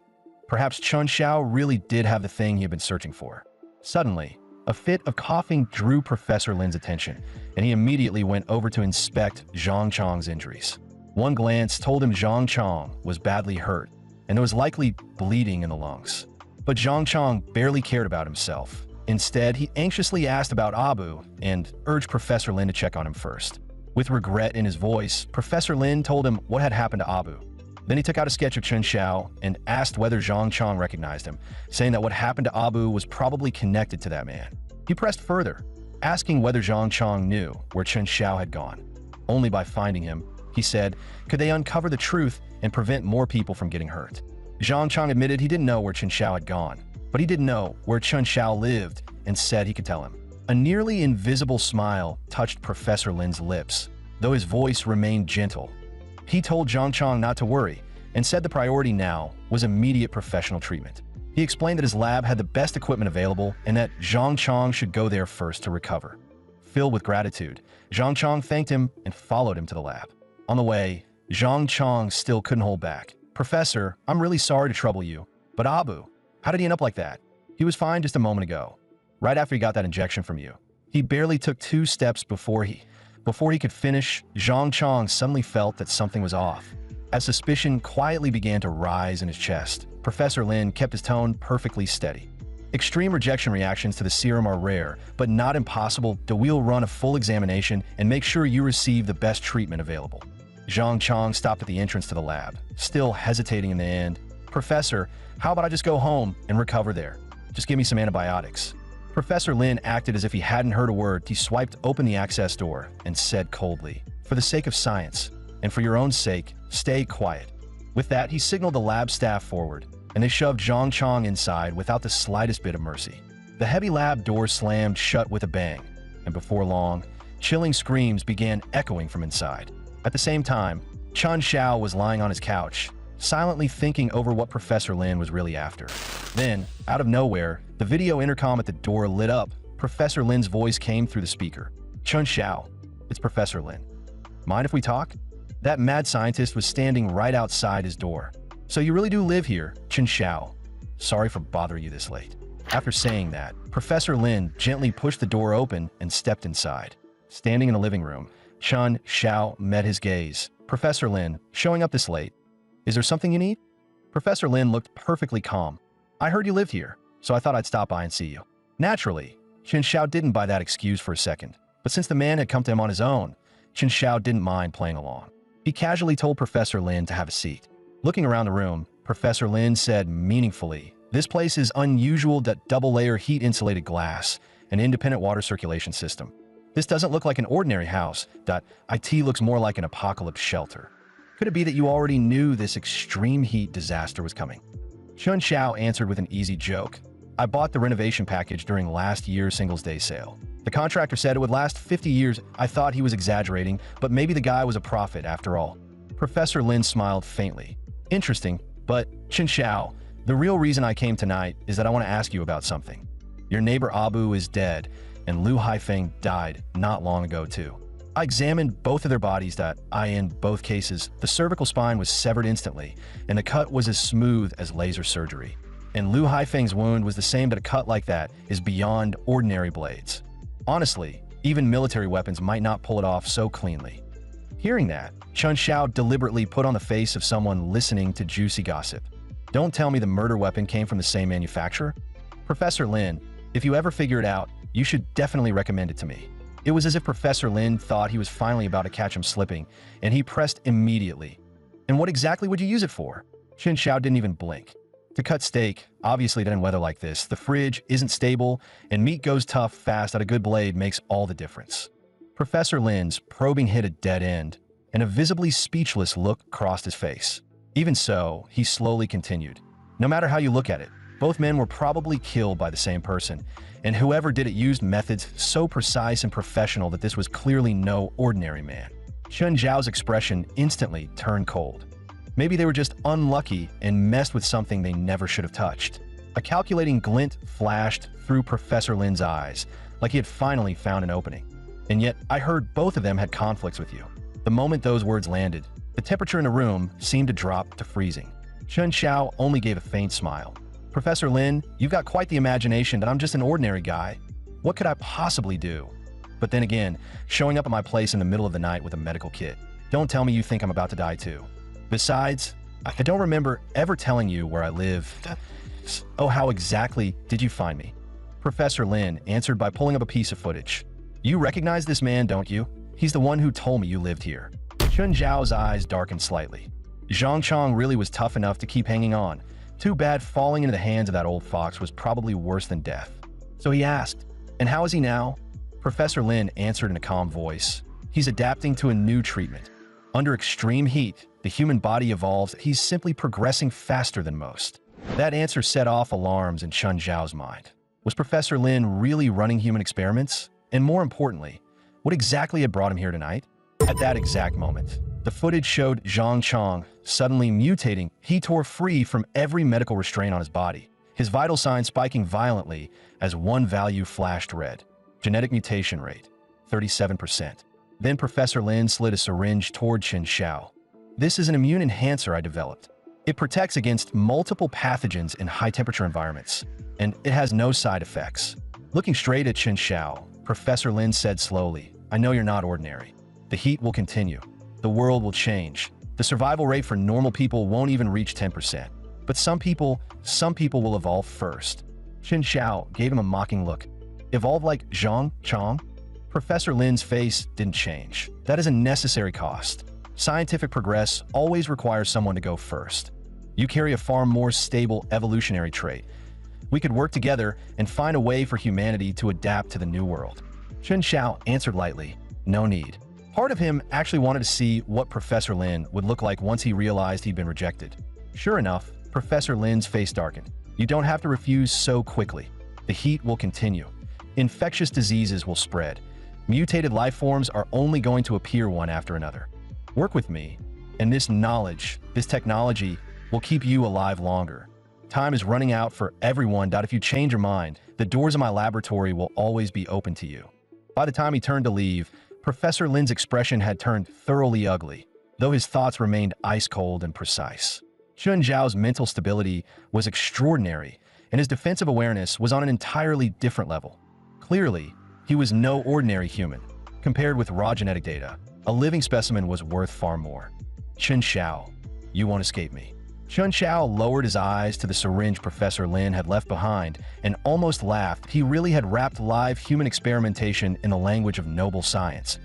Perhaps Chun Xiao really did have the thing he had been searching for. Suddenly, A fit of coughing drew Professor Lin's attention, and he immediately went over to inspect Zhang Chong's injuries. One glance told him Zhang Chong was badly hurt, and there was likely bleeding in the lungs. But Zhang Chong barely cared about himself. Instead, he anxiously asked about Abu and urged Professor Lin to check on him first. With regret in his voice, Professor Lin told him what had happened to Abu. Then he took out a sketch of Chen Xiao and asked whether Zhang Chong recognized him, saying that what happened to Abu was probably connected to that man. He pressed further, asking whether Zhang Chong knew where Chen Xiao had gone. Only by finding him, he said, could they uncover the truth and prevent more people from getting hurt. Zhang Chong admitted he didn't know where Chen Xiao had gone, but he did know where Chen Xiao lived and said he could tell him. A nearly invisible smile touched Professor Lin's lips, though his voice remained gentle. He told Zhang Chong not to worry and said the priority now was immediate professional treatment. He explained that his lab had the best equipment available and that Zhang Chong should go there first to recover. Filled with gratitude, Zhang Chong thanked him and followed him to the lab. On the way, Zhang Chong still couldn't hold back. Professor, I'm really sorry to trouble you, but Abu, how did he end up like that? He was fine just a moment ago, right after he got that injection from you. He barely took 2 steps before he could finish. Zhang Chong suddenly felt that something was off. As suspicion quietly began to rise in his chest, Professor Lin kept his tone perfectly steady. Extreme rejection reactions to the serum are rare, but not impossible. We'll run a full examination and make sure you receive the best treatment available. Zhang Chong stopped at the entrance to the lab, still hesitating in the end. Professor, how about I just go home and recover there? Just give me some antibiotics. Professor Lin acted as if he hadn't heard a word. He swiped open the access door and said coldly, for the sake of science, and for your own sake, stay quiet. With that, he signaled the lab staff forward, and they shoved Zhang Chong inside without the slightest bit of mercy. The heavy lab door slammed shut with a bang, and before long, chilling screams began echoing from inside. At the same time, Chen Xiao was lying on his couch, silently thinking over what Professor Lin was really after. Then, out of nowhere, the video intercom at the door lit up. Professor Lin's voice came through the speaker. Chen Xiao, it's Professor Lin. Mind if we talk? That mad scientist was standing right outside his door. So you really do live here, Chen Xiao. Sorry for bothering you this late. After saying that, Professor Lin gently pushed the door open and stepped inside. Standing in the living room, Chen Xiao met his gaze. Professor Lin, showing up this late. Is there something you need? Professor Lin looked perfectly calm. I heard you lived here, so I thought I'd stop by and see you. Naturally, Chen Xiao didn't buy that excuse for a second, but since the man had come to him on his own, Chen Xiao didn't mind playing along. He casually told Professor Lin to have a seat. Looking around the room, Professor Lin said meaningfully, this place is unusual. That double-layer heat-insulated glass, an independent water circulation system. This doesn't look like an ordinary house. It looks more like an apocalypse shelter. Could it be that you already knew this extreme heat disaster was coming? Chen Xiao answered with an easy joke. I bought the renovation package during last year's Singles Day sale. The contractor said it would last 50 years. I thought he was exaggerating, but maybe the guy was a prophet after all. Professor Lin smiled faintly. Interesting, but Chen Xiao, the real reason I came tonight is that I want to ask you about something. Your neighbor Abu is dead, and Lu Haifeng died not long ago too. I examined both of their bodies. In both cases, the cervical spine was severed instantly, and the cut was as smooth as laser surgery. And Lu Haifeng's wound was the same, but a cut like that is beyond ordinary blades. Honestly, even military weapons might not pull it off so cleanly. Hearing that, Chen Xiao deliberately put on the face of someone listening to juicy gossip. Don't tell me the murder weapon came from the same manufacturer? Professor Lin, if you ever figure it out, you should definitely recommend it to me. It was as if Professor Lin thought he was finally about to catch him slipping, and he pressed immediately. And what exactly would you use it for? Chen Xiao didn't even blink. To cut steak, obviously not in weather like this. The fridge isn't stable, and meat goes tough fast. That a good blade makes all the difference. Professor Lin's probing hit a dead end, and a visibly speechless look crossed his face. Even so, he slowly continued. No matter how you look at it, both men were probably killed by the same person, and whoever did it used methods so precise and professional that this was clearly no ordinary man. Chen Zhao's expression instantly turned cold. Maybe they were just unlucky and messed with something they never should have touched. A calculating glint flashed through Professor Lin's eyes, like he had finally found an opening. And yet, I heard both of them had conflicts with you. The moment those words landed, the temperature in the room seemed to drop to freezing. Chen Xiao only gave a faint smile. Professor Lin, you've got quite the imagination that I'm just an ordinary guy. What could I possibly do? But then again, showing up at my place in the middle of the night with a medical kit. Don't tell me you think I'm about to die too. Besides, I don't remember ever telling you where I live. Oh, how exactly did you find me? Professor Lin answered by pulling up a piece of footage. You recognize this man, don't you? He's the one who told me you lived here. Chun Zhao's eyes darkened slightly. Zhang Chong really was tough enough to keep hanging on. Too bad falling into the hands of that old fox was probably worse than death. So he asked, and how is he now? Professor Lin answered in a calm voice. He's adapting to a new treatment. Under extreme heat, the human body evolves. He's simply progressing faster than most. That answer set off alarms in Chun Zhao's mind. Was Professor Lin really running human experiments? And more importantly, what exactly had brought him here tonight? At that exact moment, the footage showed Zhang Chong suddenly mutating. He tore free from every medical restraint on his body, his vital signs spiking violently as one value flashed red. Genetic mutation rate, 37%. Then Professor Lin slid a syringe toward Chen Xiao. This is an immune enhancer I developed. It protects against multiple pathogens in high-temperature environments, and it has no side effects. Looking straight at Chen Xiao, Professor Lin said slowly, I know you're not ordinary. The heat will continue. The world will change. The survival rate for normal people won't even reach 10%. But some people will evolve first. Chen Xiao gave him a mocking look. Evolve like Zhang Chong? Professor Lin's face didn't change. That is a necessary cost. Scientific progress always requires someone to go first. You carry a far more stable evolutionary trait. We could work together and find a way for humanity to adapt to the new world. Chen Xiao answered lightly, no need. Part of him actually wanted to see what Professor Lin would look like once he realized he'd been rejected. Sure enough, Professor Lin's face darkened. You don't have to refuse so quickly. The heat will continue. Infectious diseases will spread. Mutated life forms are only going to appear one after another. Work with me, and this knowledge, this technology, will keep you alive longer. Time is running out for everyone. If you change your mind, the doors of my laboratory will always be open to you. By the time he turned to leave, Professor Lin's expression had turned thoroughly ugly, though his thoughts remained ice-cold and precise. Chun Zhao's mental stability was extraordinary, and his defensive awareness was on an entirely different level. Clearly, he was no ordinary human. Compared with raw genetic data, a living specimen was worth far more. Chen Xiao, you won't escape me. Chun Xiao lowered his eyes to the syringe Professor Lin had left behind and almost laughed. He really had wrapped live human experimentation in the language of noble science.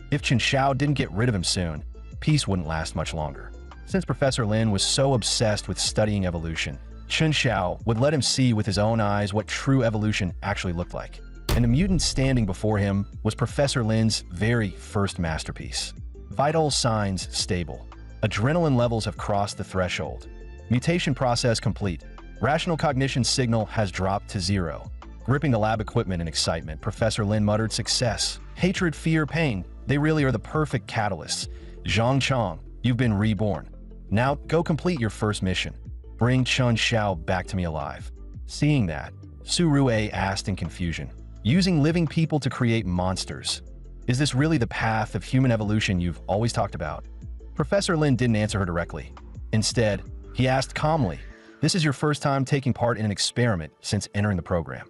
If Chen Xiao didn't get rid of him soon, peace wouldn't last much longer. Since Professor Lin was so obsessed with studying evolution, Chen Xiao would let him see with his own eyes what true evolution actually looked like. And the mutant standing before him was Professor Lin's very first masterpiece. Vital signs stable. Adrenaline levels have crossed the threshold. Mutation process complete. Rational cognition signal has dropped to 0. Gripping the lab equipment in excitement, Professor Lin muttered, success. Hatred, fear, pain. They really are the perfect catalysts. Zhang Chong, you've been reborn. Now go complete your first mission. Bring Chun Xiao back to me alive. Seeing that, Su Rue asked in confusion. Using living people to create monsters. Is this really the path of human evolution you've always talked about? Professor Lin didn't answer her directly. Instead, he asked calmly, this is your first time taking part in an experiment since entering the program.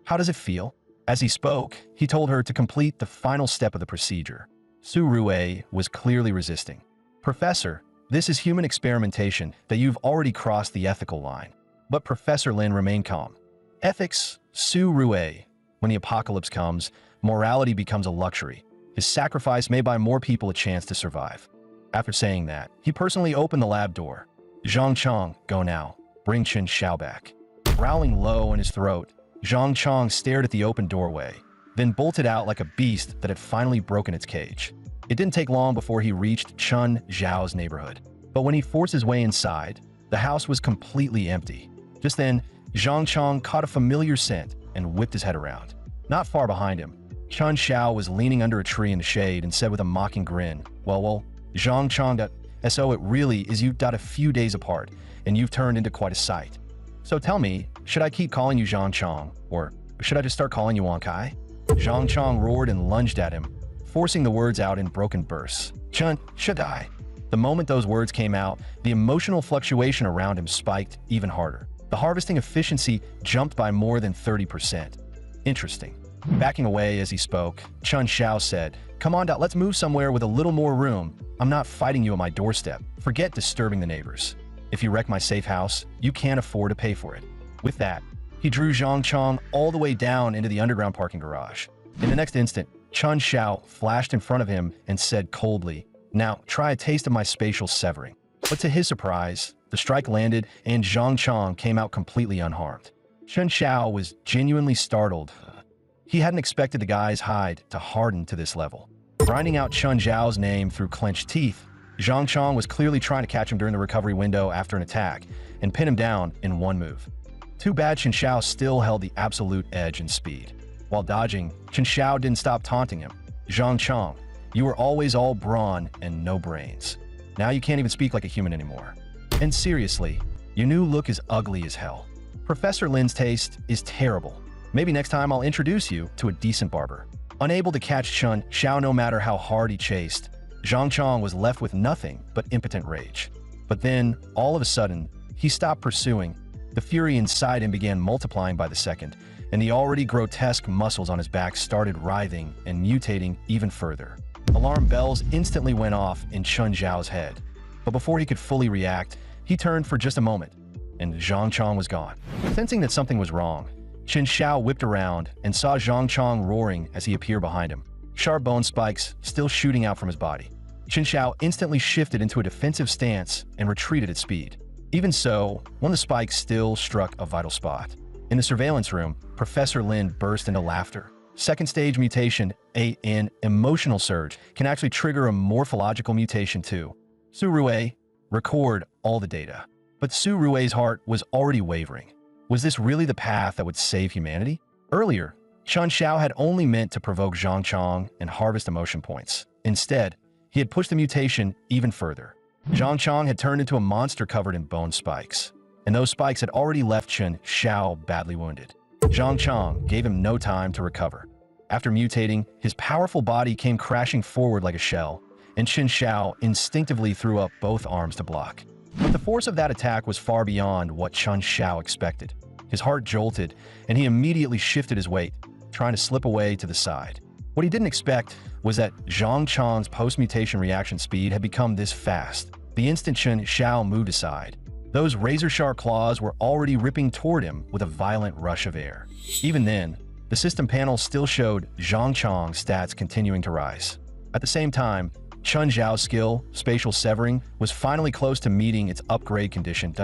How does it feel? As he spoke, he told her to complete the final step of the procedure. Su Rue was clearly resisting. Professor, this is human experimentation that you've already crossed the ethical line. But Professor Lin remained calm. Ethics, Su Rue. When the apocalypse comes, morality becomes a luxury. His sacrifice may buy more people a chance to survive. After saying that, he personally opened the lab door. Zhang Chong, go now. Bring Chen Xiao back. Growling low in his throat, Zhang Chong stared at the open doorway, then bolted out like a beast that had finally broken its cage. It didn't take long before he reached Chun Zhao's neighborhood. But when he forced his way inside, the house was completely empty. Just then, Zhang Chong caught a familiar scent and whipped his head around. Not far behind him, Chun Xiao was leaning under a tree in the shade and said with a mocking grin, well, Zhang Chong, so it really is you a few days apart, and you've turned into quite a sight. So tell me, should I keep calling you Zhang Chong, or should I just start calling you Wang Kai? Zhang Chong roared and lunged at him, forcing the words out in broken bursts. Chun, should I? The moment those words came out, the emotional fluctuation around him spiked even harder. The harvesting efficiency jumped by more than 30%. Interesting. Backing away as he spoke, Chun Xiao said, "Come on, let's move somewhere with a little more room. I'm not fighting you at my doorstep. Forget disturbing the neighbors. If you wreck my safe house, you can't afford to pay for it." With that, he drew Zhang Chong all the way down into the underground parking garage. In the next instant, Chun Xiao flashed in front of him and said coldly, "Now, try a taste of my spatial severing." But to his surprise, the strike landed and Zhang Chong came out completely unharmed. Chun Xiao was genuinely startled. He hadn't expected the guy's hide to harden to this level. Grinding out Chun Xiao's name through clenched teeth, Zhang Chong was clearly trying to catch him during the recovery window after an attack and pin him down in one move. Too bad Chun Xiao still held the absolute edge in speed. While dodging, Chun Xiao didn't stop taunting him. "Zhang Chong, you were always all brawn and no brains. Now you can't even speak like a human anymore. And seriously, your new look is ugly as hell. Professor Lin's taste is terrible. Maybe next time I'll introduce you to a decent barber." Unable to catch Chun Xiao no matter how hard he chased, Zhang Chong was left with nothing but impotent rage. But then, all of a sudden, he stopped pursuing. The fury inside him began multiplying by the second, and the already grotesque muscles on his back started writhing and mutating even further. Alarm bells instantly went off in Chun Xiao's head. But before he could fully react, he turned for just a moment, and Zhang Chong was gone. Sensing that something was wrong, Chun Xiao whipped around and saw Zhang Chong roaring as he appeared behind him, sharp bone spikes still shooting out from his body. Chun Xiao instantly shifted into a defensive stance and retreated at speed. Even so, one of the spikes still struck a vital spot. In the surveillance room, Professor Lin burst into laughter. Second stage mutation, an emotional surge, can actually trigger a morphological mutation too. Su Rue, record all the data. But Su Rue's heart was already wavering. Was this really the path that would save humanity? Earlier, Chun Xiao had only meant to provoke Zhang Chong and harvest emotion points. Instead, he had pushed the mutation even further. Zhang Chong had turned into a monster covered in bone spikes, and those spikes had already left Chun Xiao badly wounded. Zhang Chong gave him no time to recover. After mutating, his powerful body came crashing forward like a shell, and Chun Xiao instinctively threw up both arms to block. But the force of that attack was far beyond what Chun Xiao expected. His heart jolted, and he immediately shifted his weight, trying to slip away to the side. What he didn't expect was that Zhang Chong's post-mutation reaction speed had become this fast. The instant Chun Xiao moved aside, those razor-sharp claws were already ripping toward him with a violent rush of air. Even then, the system panel still showed Zhang Chong's stats continuing to rise. At the same time, Chun Xiao's skill, spatial severing, was finally close to meeting its upgrade condition.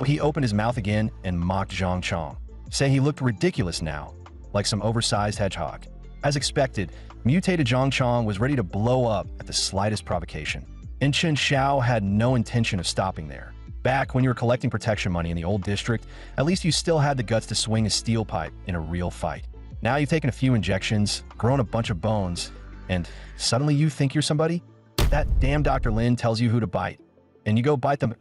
He opened his mouth again and mocked Zhang Chong, saying he looked ridiculous now, like some oversized hedgehog. As expected, mutated Zhang Chong was ready to blow up at the slightest provocation. And Chun Xiao had no intention of stopping there. Back when you were collecting protection money in the old district, at least you still had the guts to swing a steel pipe in a real fight. Now you've taken a few injections, grown a bunch of bones, and suddenly you think you're somebody? That damn Dr. Lin tells you who to bite, and you go bite them.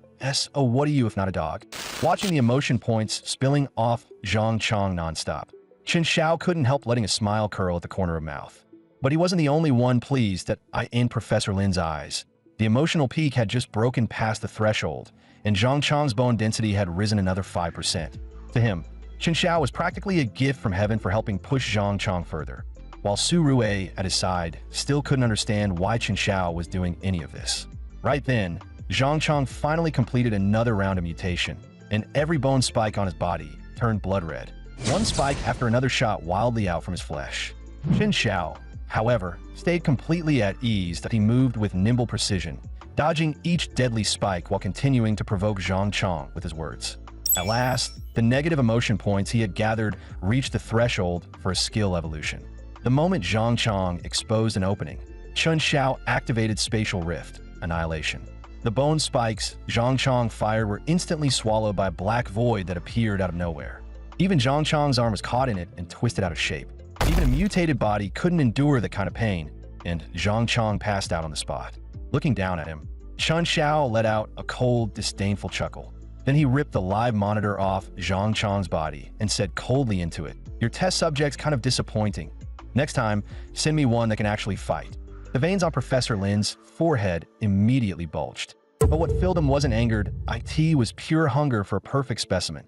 What are you if not a dog? Watching the emotion points spilling off Zhang Chong nonstop, Chun Xiao couldn't help letting a smile curl at the corner of mouth. But he wasn't the only one pleased that in Professor Lin's eyes. The emotional peak had just broken past the threshold, and Zhang Chong's bone density had risen another 5%. To him, Chun Xiao was practically a gift from heaven for helping push Zhang Chong further, while Su Rue at his side still couldn't understand why Chun Xiao was doing any of this. Right then, Zhang Chong finally completed another round of mutation, and every bone spike on his body turned blood red. One spike after another shot wildly out from his flesh. Chun Xiao, however, stayed completely at ease that he moved with nimble precision, dodging each deadly spike while continuing to provoke Zhang Chong with his words. At last, the negative emotion points he had gathered reached the threshold for a skill evolution. The moment Zhang Chong exposed an opening, Chun Xiao activated Spatial Rift, Annihilation. The bone spikes Zhang Chong fired were instantly swallowed by a black void that appeared out of nowhere. Even Zhang Chong's arm was caught in it and twisted out of shape. Even a mutated body couldn't endure that kind of pain, and Zhang Chong passed out on the spot. Looking down at him, Chun Xiao let out a cold, disdainful chuckle. Then he ripped the live monitor off Zhang Chong's body and said coldly into it, "Your test subject's kind of disappointing. Next time, send me one that can actually fight." The veins on Professor Lin's forehead immediately bulged. But what filled him wasn't anger, it was pure hunger for a perfect specimen.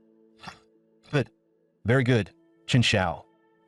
Good. Very good, Chun Xiao.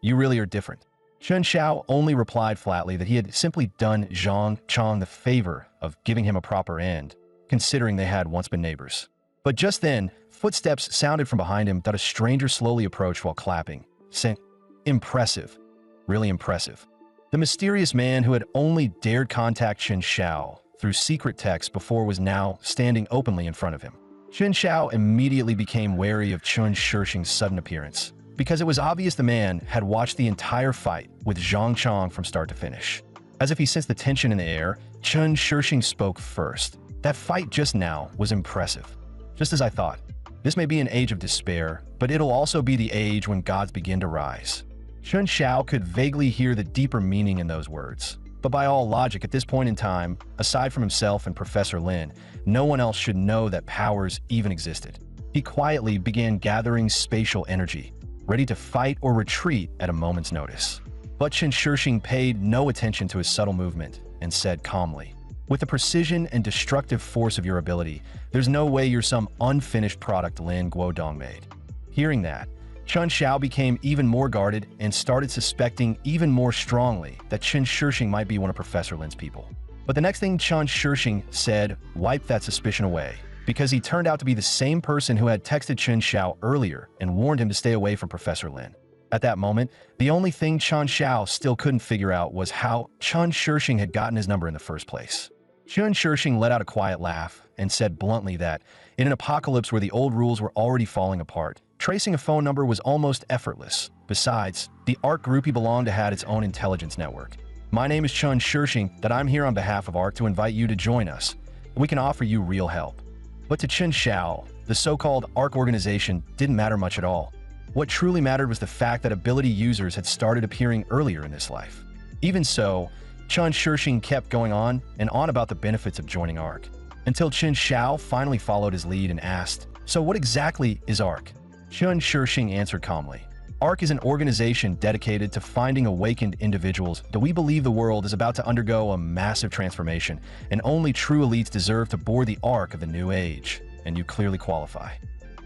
You really are different. Chen Xiao only replied flatly that he had simply done Zhang Chang the favor of giving him a proper end, considering they had once been neighbors. But just then, footsteps sounded from behind him that a stranger slowly approached while clapping, saying, "Impressive. Really impressive." The mysterious man who had only dared contact Chen Xiao through secret text before was now standing openly in front of him. Chen Xiao immediately became wary of Chen Shixing's sudden appearance, because it was obvious the man had watched the entire fight with Zhang Chang from start to finish. As if he sensed the tension in the air, Chen Shixing spoke first. "That fight just now was impressive. Just as I thought. This may be an age of despair, but it'll also be the age when gods begin to rise." Chen Xiao could vaguely hear the deeper meaning in those words. But by all logic, at this point in time, aside from himself and Professor Lin, no one else should know that powers even existed. He quietly began gathering spatial energy, ready to fight or retreat at a moment's notice. But Chen Shixing paid no attention to his subtle movement and said calmly, "With the precision and destructive force of your ability, there's no way you're some unfinished product Lin Guodong made." Hearing that, Chen Xiao became even more guarded and started suspecting even more strongly that Chen Shixing might be one of Professor Lin's people. But the next thing Chen Shixing said wiped that suspicion away, because he turned out to be the same person who had texted Chen Xiao earlier and warned him to stay away from Professor Lin. At that moment, the only thing Chen Xiao still couldn't figure out was how Chen Shixing had gotten his number in the first place. Chen Shixing let out a quiet laugh and said bluntly that, in an apocalypse where the old rules were already falling apart, tracing a phone number was almost effortless. Besides, the ARC group he belonged to had its own intelligence network. "My name is Chen Shixing, that I'm here on behalf of ARC to invite you to join us. We can offer you real help." But to Chen Xiao, the so-called ARC organization didn't matter much at all. What truly mattered was the fact that ability users had started appearing earlier in this life. Even so, Chen Shixing kept going on and on about the benefits of joining ARC, until Chen Xiao finally followed his lead and asked, "So what exactly is ARC?" Chen Shixing answered calmly, "ARC is an organization dedicated to finding awakened individuals that we believe the world is about to undergo a massive transformation, and only true elites deserve to board the arc of the new age, and you clearly qualify.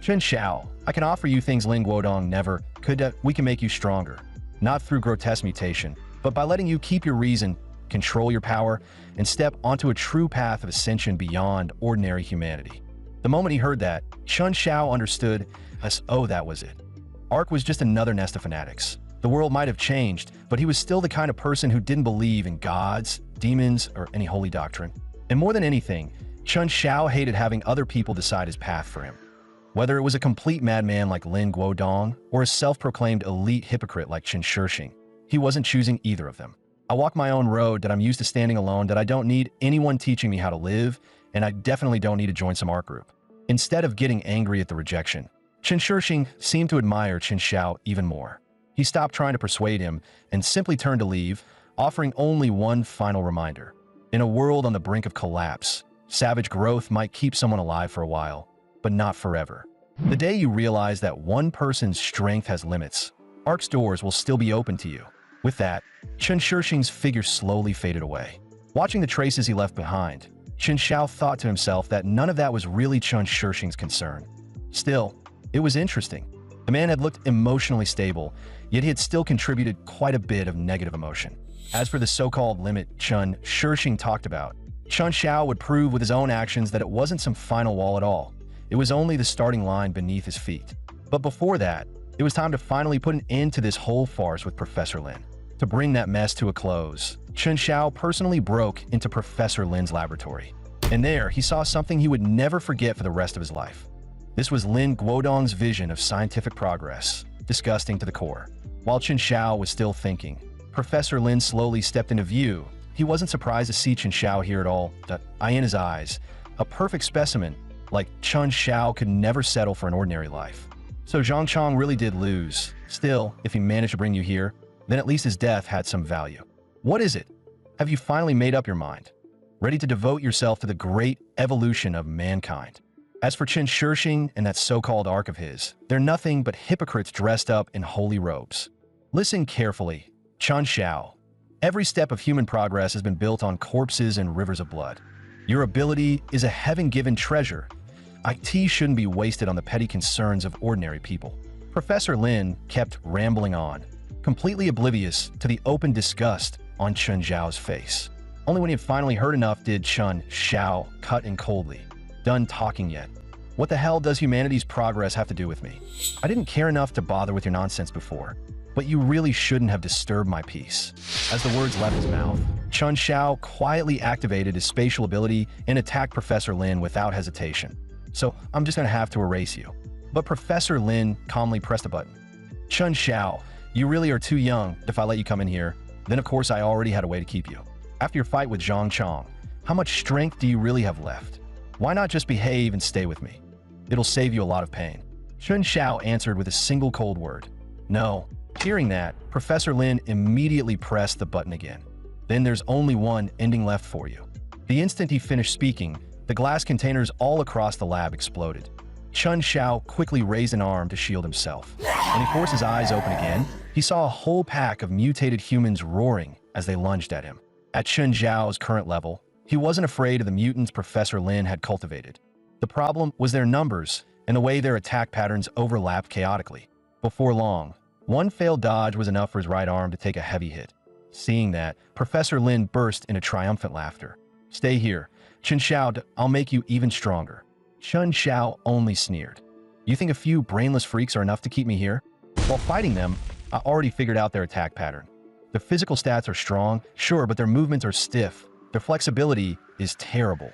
Chen Xiao, I can offer you things Ling Guodong never could. We can make you stronger, not through grotesque mutation, but by letting you keep your reason, control your power, and step onto a true path of ascension beyond ordinary humanity." The moment he heard that, Chen Xiao understood as, oh, that was it. ARC was just another nest of fanatics. The world might have changed, but he was still the kind of person who didn't believe in gods, demons, or any holy doctrine. And more than anything, Chen Xiao hated having other people decide his path for him. Whether it was a complete madman like Lin Guodong or a self-proclaimed elite hypocrite like Chen Shixing, he wasn't choosing either of them. "I walk my own road, that I'm used to standing alone, that I don't need anyone teaching me how to live, and I definitely don't need to join some ARC group." Instead of getting angry at the rejection, Chen Shixing seemed to admire Chen Xiao even more. He stopped trying to persuade him and simply turned to leave, offering only one final reminder. In a world on the brink of collapse, savage growth might keep someone alive for a while, but not forever. The day you realize that one person's strength has limits, ARC's doors will still be open to you. With that, Chen Shixing's figure slowly faded away. Watching the traces he left behind, Chen Xiao thought to himself that none of that was really Chen Shixing's concern. Still, it was interesting. The man had looked emotionally stable, yet he had still contributed quite a bit of negative emotion. As for the so-called limit Chen Shixing talked about, Chen Xiao would prove with his own actions that it wasn't some final wall at all. It was only the starting line beneath his feet. But before that, it was time to finally put an end to this whole farce with Professor Lin. To bring that mess to a close, Chen Xiao personally broke into Professor Lin's laboratory. And there, he saw something he would never forget for the rest of his life. This was Lin Guodong's vision of scientific progress, disgusting to the core. While Chen Xiao was still thinking, Professor Lin slowly stepped into view. He wasn't surprised to see Chen Xiao here at all. The eye in his eyes, a perfect specimen, like Chen Xiao could never settle for an ordinary life. So Zhang Chang really did lose. Still, if he managed to bring you here, then at least his death had some value. What is it? Have you finally made up your mind? Ready to devote yourself to the great evolution of mankind? As for Chen Shixing and that so-called arc of his, they're nothing but hypocrites dressed up in holy robes. Listen carefully, Chen Xiao. Every step of human progress has been built on corpses and rivers of blood. Your ability is a heaven-given treasure. IT shouldn't be wasted on the petty concerns of ordinary people. Professor Lin kept rambling on, completely oblivious to the open disgust on Chun Xiao's face. Only when he had finally heard enough did Chun Xiao cut in coldly. Done talking yet? What the hell does humanity's progress have to do with me? I didn't care enough to bother with your nonsense before, but you really shouldn't have disturbed my peace. As the words left his mouth, Chun Xiao quietly activated his spatial ability and attacked Professor Lin without hesitation. So I'm just gonna have to erase you. But Professor Lin calmly pressed a button. Chun Xiao, you really are too young if I let you come in here. Then of course I already had a way to keep you. After your fight with Zhang Chong, how much strength do you really have left? Why not just behave and stay with me? It'll save you a lot of pain. Chun Xiao answered with a single cold word. No. Hearing that, Professor Lin immediately pressed the button again. Then there's only one ending left for you. The instant he finished speaking, the glass containers all across the lab exploded. Chun Xiao quickly raised an arm to shield himself. When he forced his eyes open again, he saw a whole pack of mutated humans roaring as they lunged at him. At Chun Xiao's current level, he wasn't afraid of the mutants Professor Lin had cultivated. The problem was their numbers and the way their attack patterns overlapped chaotically. Before long, one failed dodge was enough for his right arm to take a heavy hit. Seeing that, Professor Lin burst into triumphant laughter. Stay here. Chun Xiao, I'll make you even stronger. Chun Xiao only sneered. You think a few brainless freaks are enough to keep me here? While fighting them, I already figured out their attack pattern. Their physical stats are strong, sure, but their movements are stiff. Their flexibility is terrible.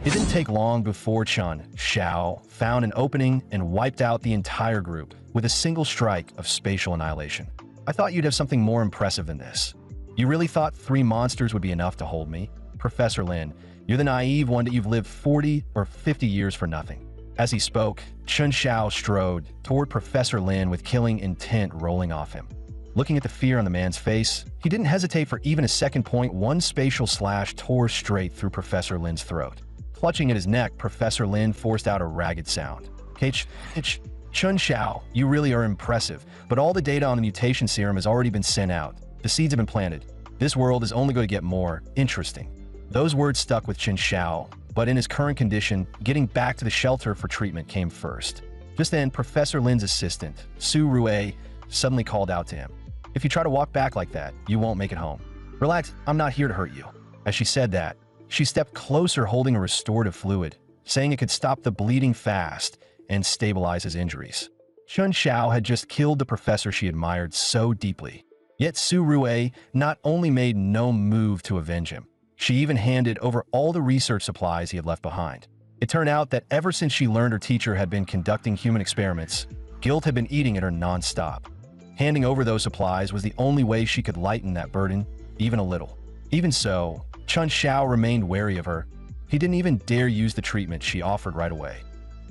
It didn't take long before Chun Xiao found an opening and wiped out the entire group with a single strike of spatial annihilation. I thought you'd have something more impressive than this. You really thought 3 monsters would be enough to hold me? Professor Lin, you're the naive one that you've lived 40 or 50 years for nothing. As he spoke, Chun Xiao strode toward Professor Lin with killing intent rolling off him. Looking at the fear on the man's face, he didn't hesitate for even a second. One spatial slash tore straight through Professor Lin's throat. Clutching at his neck, Professor Lin forced out a ragged sound. Chun Xiao, you really are impressive, but all the data on the mutation serum has already been sent out. The seeds have been planted. This world is only going to get more interesting. Those words stuck with Chun Xiao, but in his current condition, getting back to the shelter for treatment came first. Just then, Professor Lin's assistant, Su Rue, suddenly called out to him. If you try to walk back like that, you won't make it home. Relax, I'm not here to hurt you. As she said that, she stepped closer holding a restorative fluid, saying it could stop the bleeding fast and stabilize his injuries. Chun Xiao had just killed the professor she admired so deeply. Yet Su Rue not only made no move to avenge him, she even handed over all the research supplies he had left behind. It turned out that ever since she learned her teacher had been conducting human experiments, guilt had been eating at her non-stop. Handing over those supplies was the only way she could lighten that burden, even a little. Even so, Chun Xiao remained wary of her. He didn't even dare use the treatment she offered right away.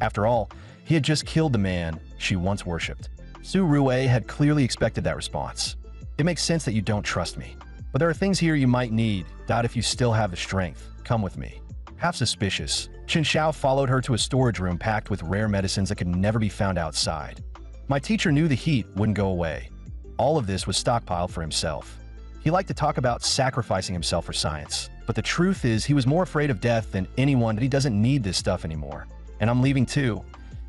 After all, he had just killed the man she once worshipped. Su Rue had clearly expected that response. It makes sense that you don't trust me, but there are things here you might need. Doubt if you still have the strength. Come with me. Half suspicious, Chun Xiao followed her to a storage room packed with rare medicines that could never be found outside. My teacher knew the heat wouldn't go away. All of this was stockpiled for himself. He liked to talk about sacrificing himself for science, but the truth is he was more afraid of death than anyone that he doesn't need this stuff anymore. And I'm leaving too.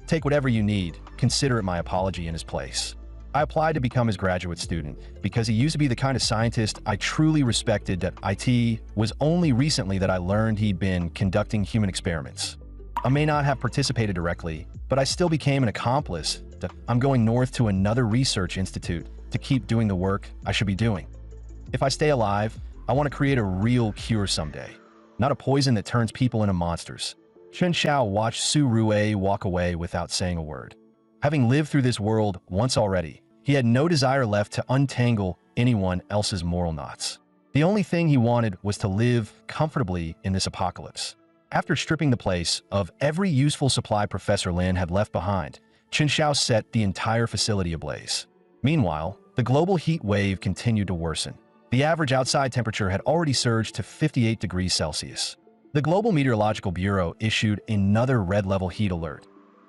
Take whatever you need. Consider it my apology in his place. I applied to become his graduate student because he used to be the kind of scientist I truly respected. At IT was only recently that I learned he'd been conducting human experiments. I may not have participated directly, but I still became an accomplice. I'm going north to another research institute to keep doing the work I should be doing. If I stay alive, I want to create a real cure someday, not a poison that turns people into monsters. Chun Xiao watched Su Rue walk away without saying a word. Having lived through this world once already, he had no desire left to untangle anyone else's moral knots. The only thing he wanted was to live comfortably in this apocalypse. After stripping the place of every useful supply Professor Lin had left behind, Chun Xiao set the entire facility ablaze. Meanwhile, the global heat wave continued to worsen. The average outside temperature had already surged to 58 degrees Celsius. The Global Meteorological Bureau issued another red-level heat alert.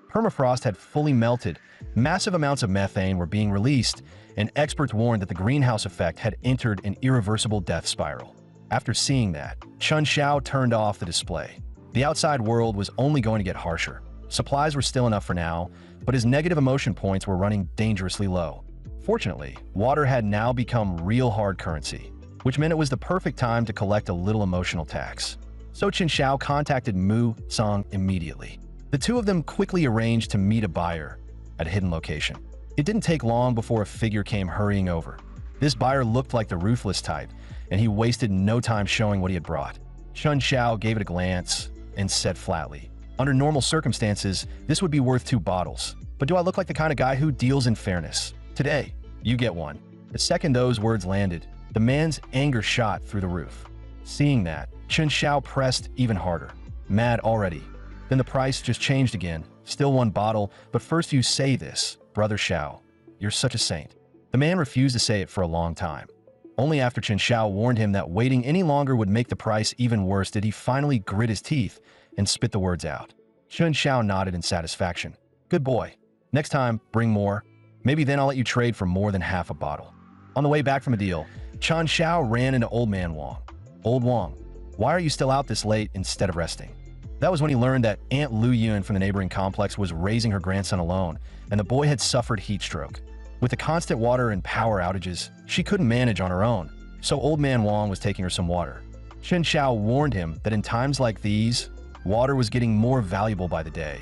Permafrost had fully melted, massive amounts of methane were being released, and experts warned that the greenhouse effect had entered an irreversible death spiral. After seeing that, Chun Xiao turned off the display. The outside world was only going to get harsher. Supplies were still enough for now, but his negative emotion points were running dangerously low. Fortunately, water had now become real hard currency, which meant it was the perfect time to collect a little emotional tax. So Chen Xiao contacted Mu Song immediately. The two of them quickly arranged to meet a buyer at a hidden location. It didn't take long before a figure came hurrying over. This buyer looked like the ruthless type, and he wasted no time showing what he had brought. Chen Xiao gave it a glance and said flatly, "Under normal circumstances, this would be worth 2 bottles. But do I look like the kind of guy who deals in fairness? Today, you get 1. The second those words landed, the man's anger shot through the roof. Seeing that, Chen Xiao pressed even harder. Mad already. Then the price just changed again. Still 1 bottle, but first you say this, Brother Xiao. You're such a saint. The man refused to say it for a long time. Only after Chen Xiao warned him that waiting any longer would make the price even worse did he finally grit his teeth and spit the words out. Chen Xiao nodded in satisfaction. Good boy. Next time, bring more. Maybe then I'll let you trade for more than half a bottle. On the way back from a deal, Chen Xiao ran into Old Man Wang. Old Wang, why are you still out this late instead of resting? That was when he learned that Aunt Lu Yun from the neighboring complex was raising her grandson alone, and the boy had suffered heat stroke. With the constant water and power outages, she couldn't manage on her own, so Old Man Wang was taking her some water. Chen Xiao warned him that in times like these, water was getting more valuable by the day,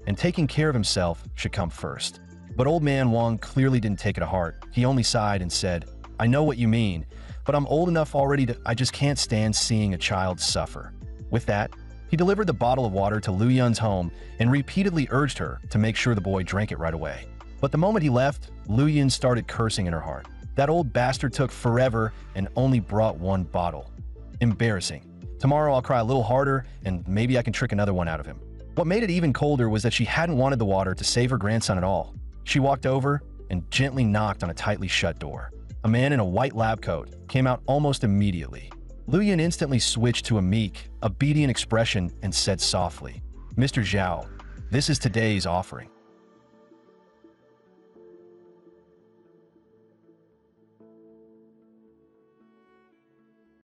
and taking care of himself should come first. But Old Man Wang clearly didn't take it to heart. He only sighed and said, I know what you mean, but I'm old enough already I just can't stand seeing a child suffer. With that, he delivered the bottle of water to Lu Yun's home and repeatedly urged her to make sure the boy drank it right away. But the moment he left, Lu Yun started cursing in her heart. That old bastard took forever and only brought 1 bottle. Embarrassing. Tomorrow I'll cry a little harder and maybe I can trick another one out of him. What made it even colder was that she hadn't wanted the water to save her grandson at all. She walked over and gently knocked on a tightly shut door. A man in a white lab coat came out almost immediately. Lu Yun instantly switched to a meek, obedient expression and said softly, Mr. Zhao, this is today's offering.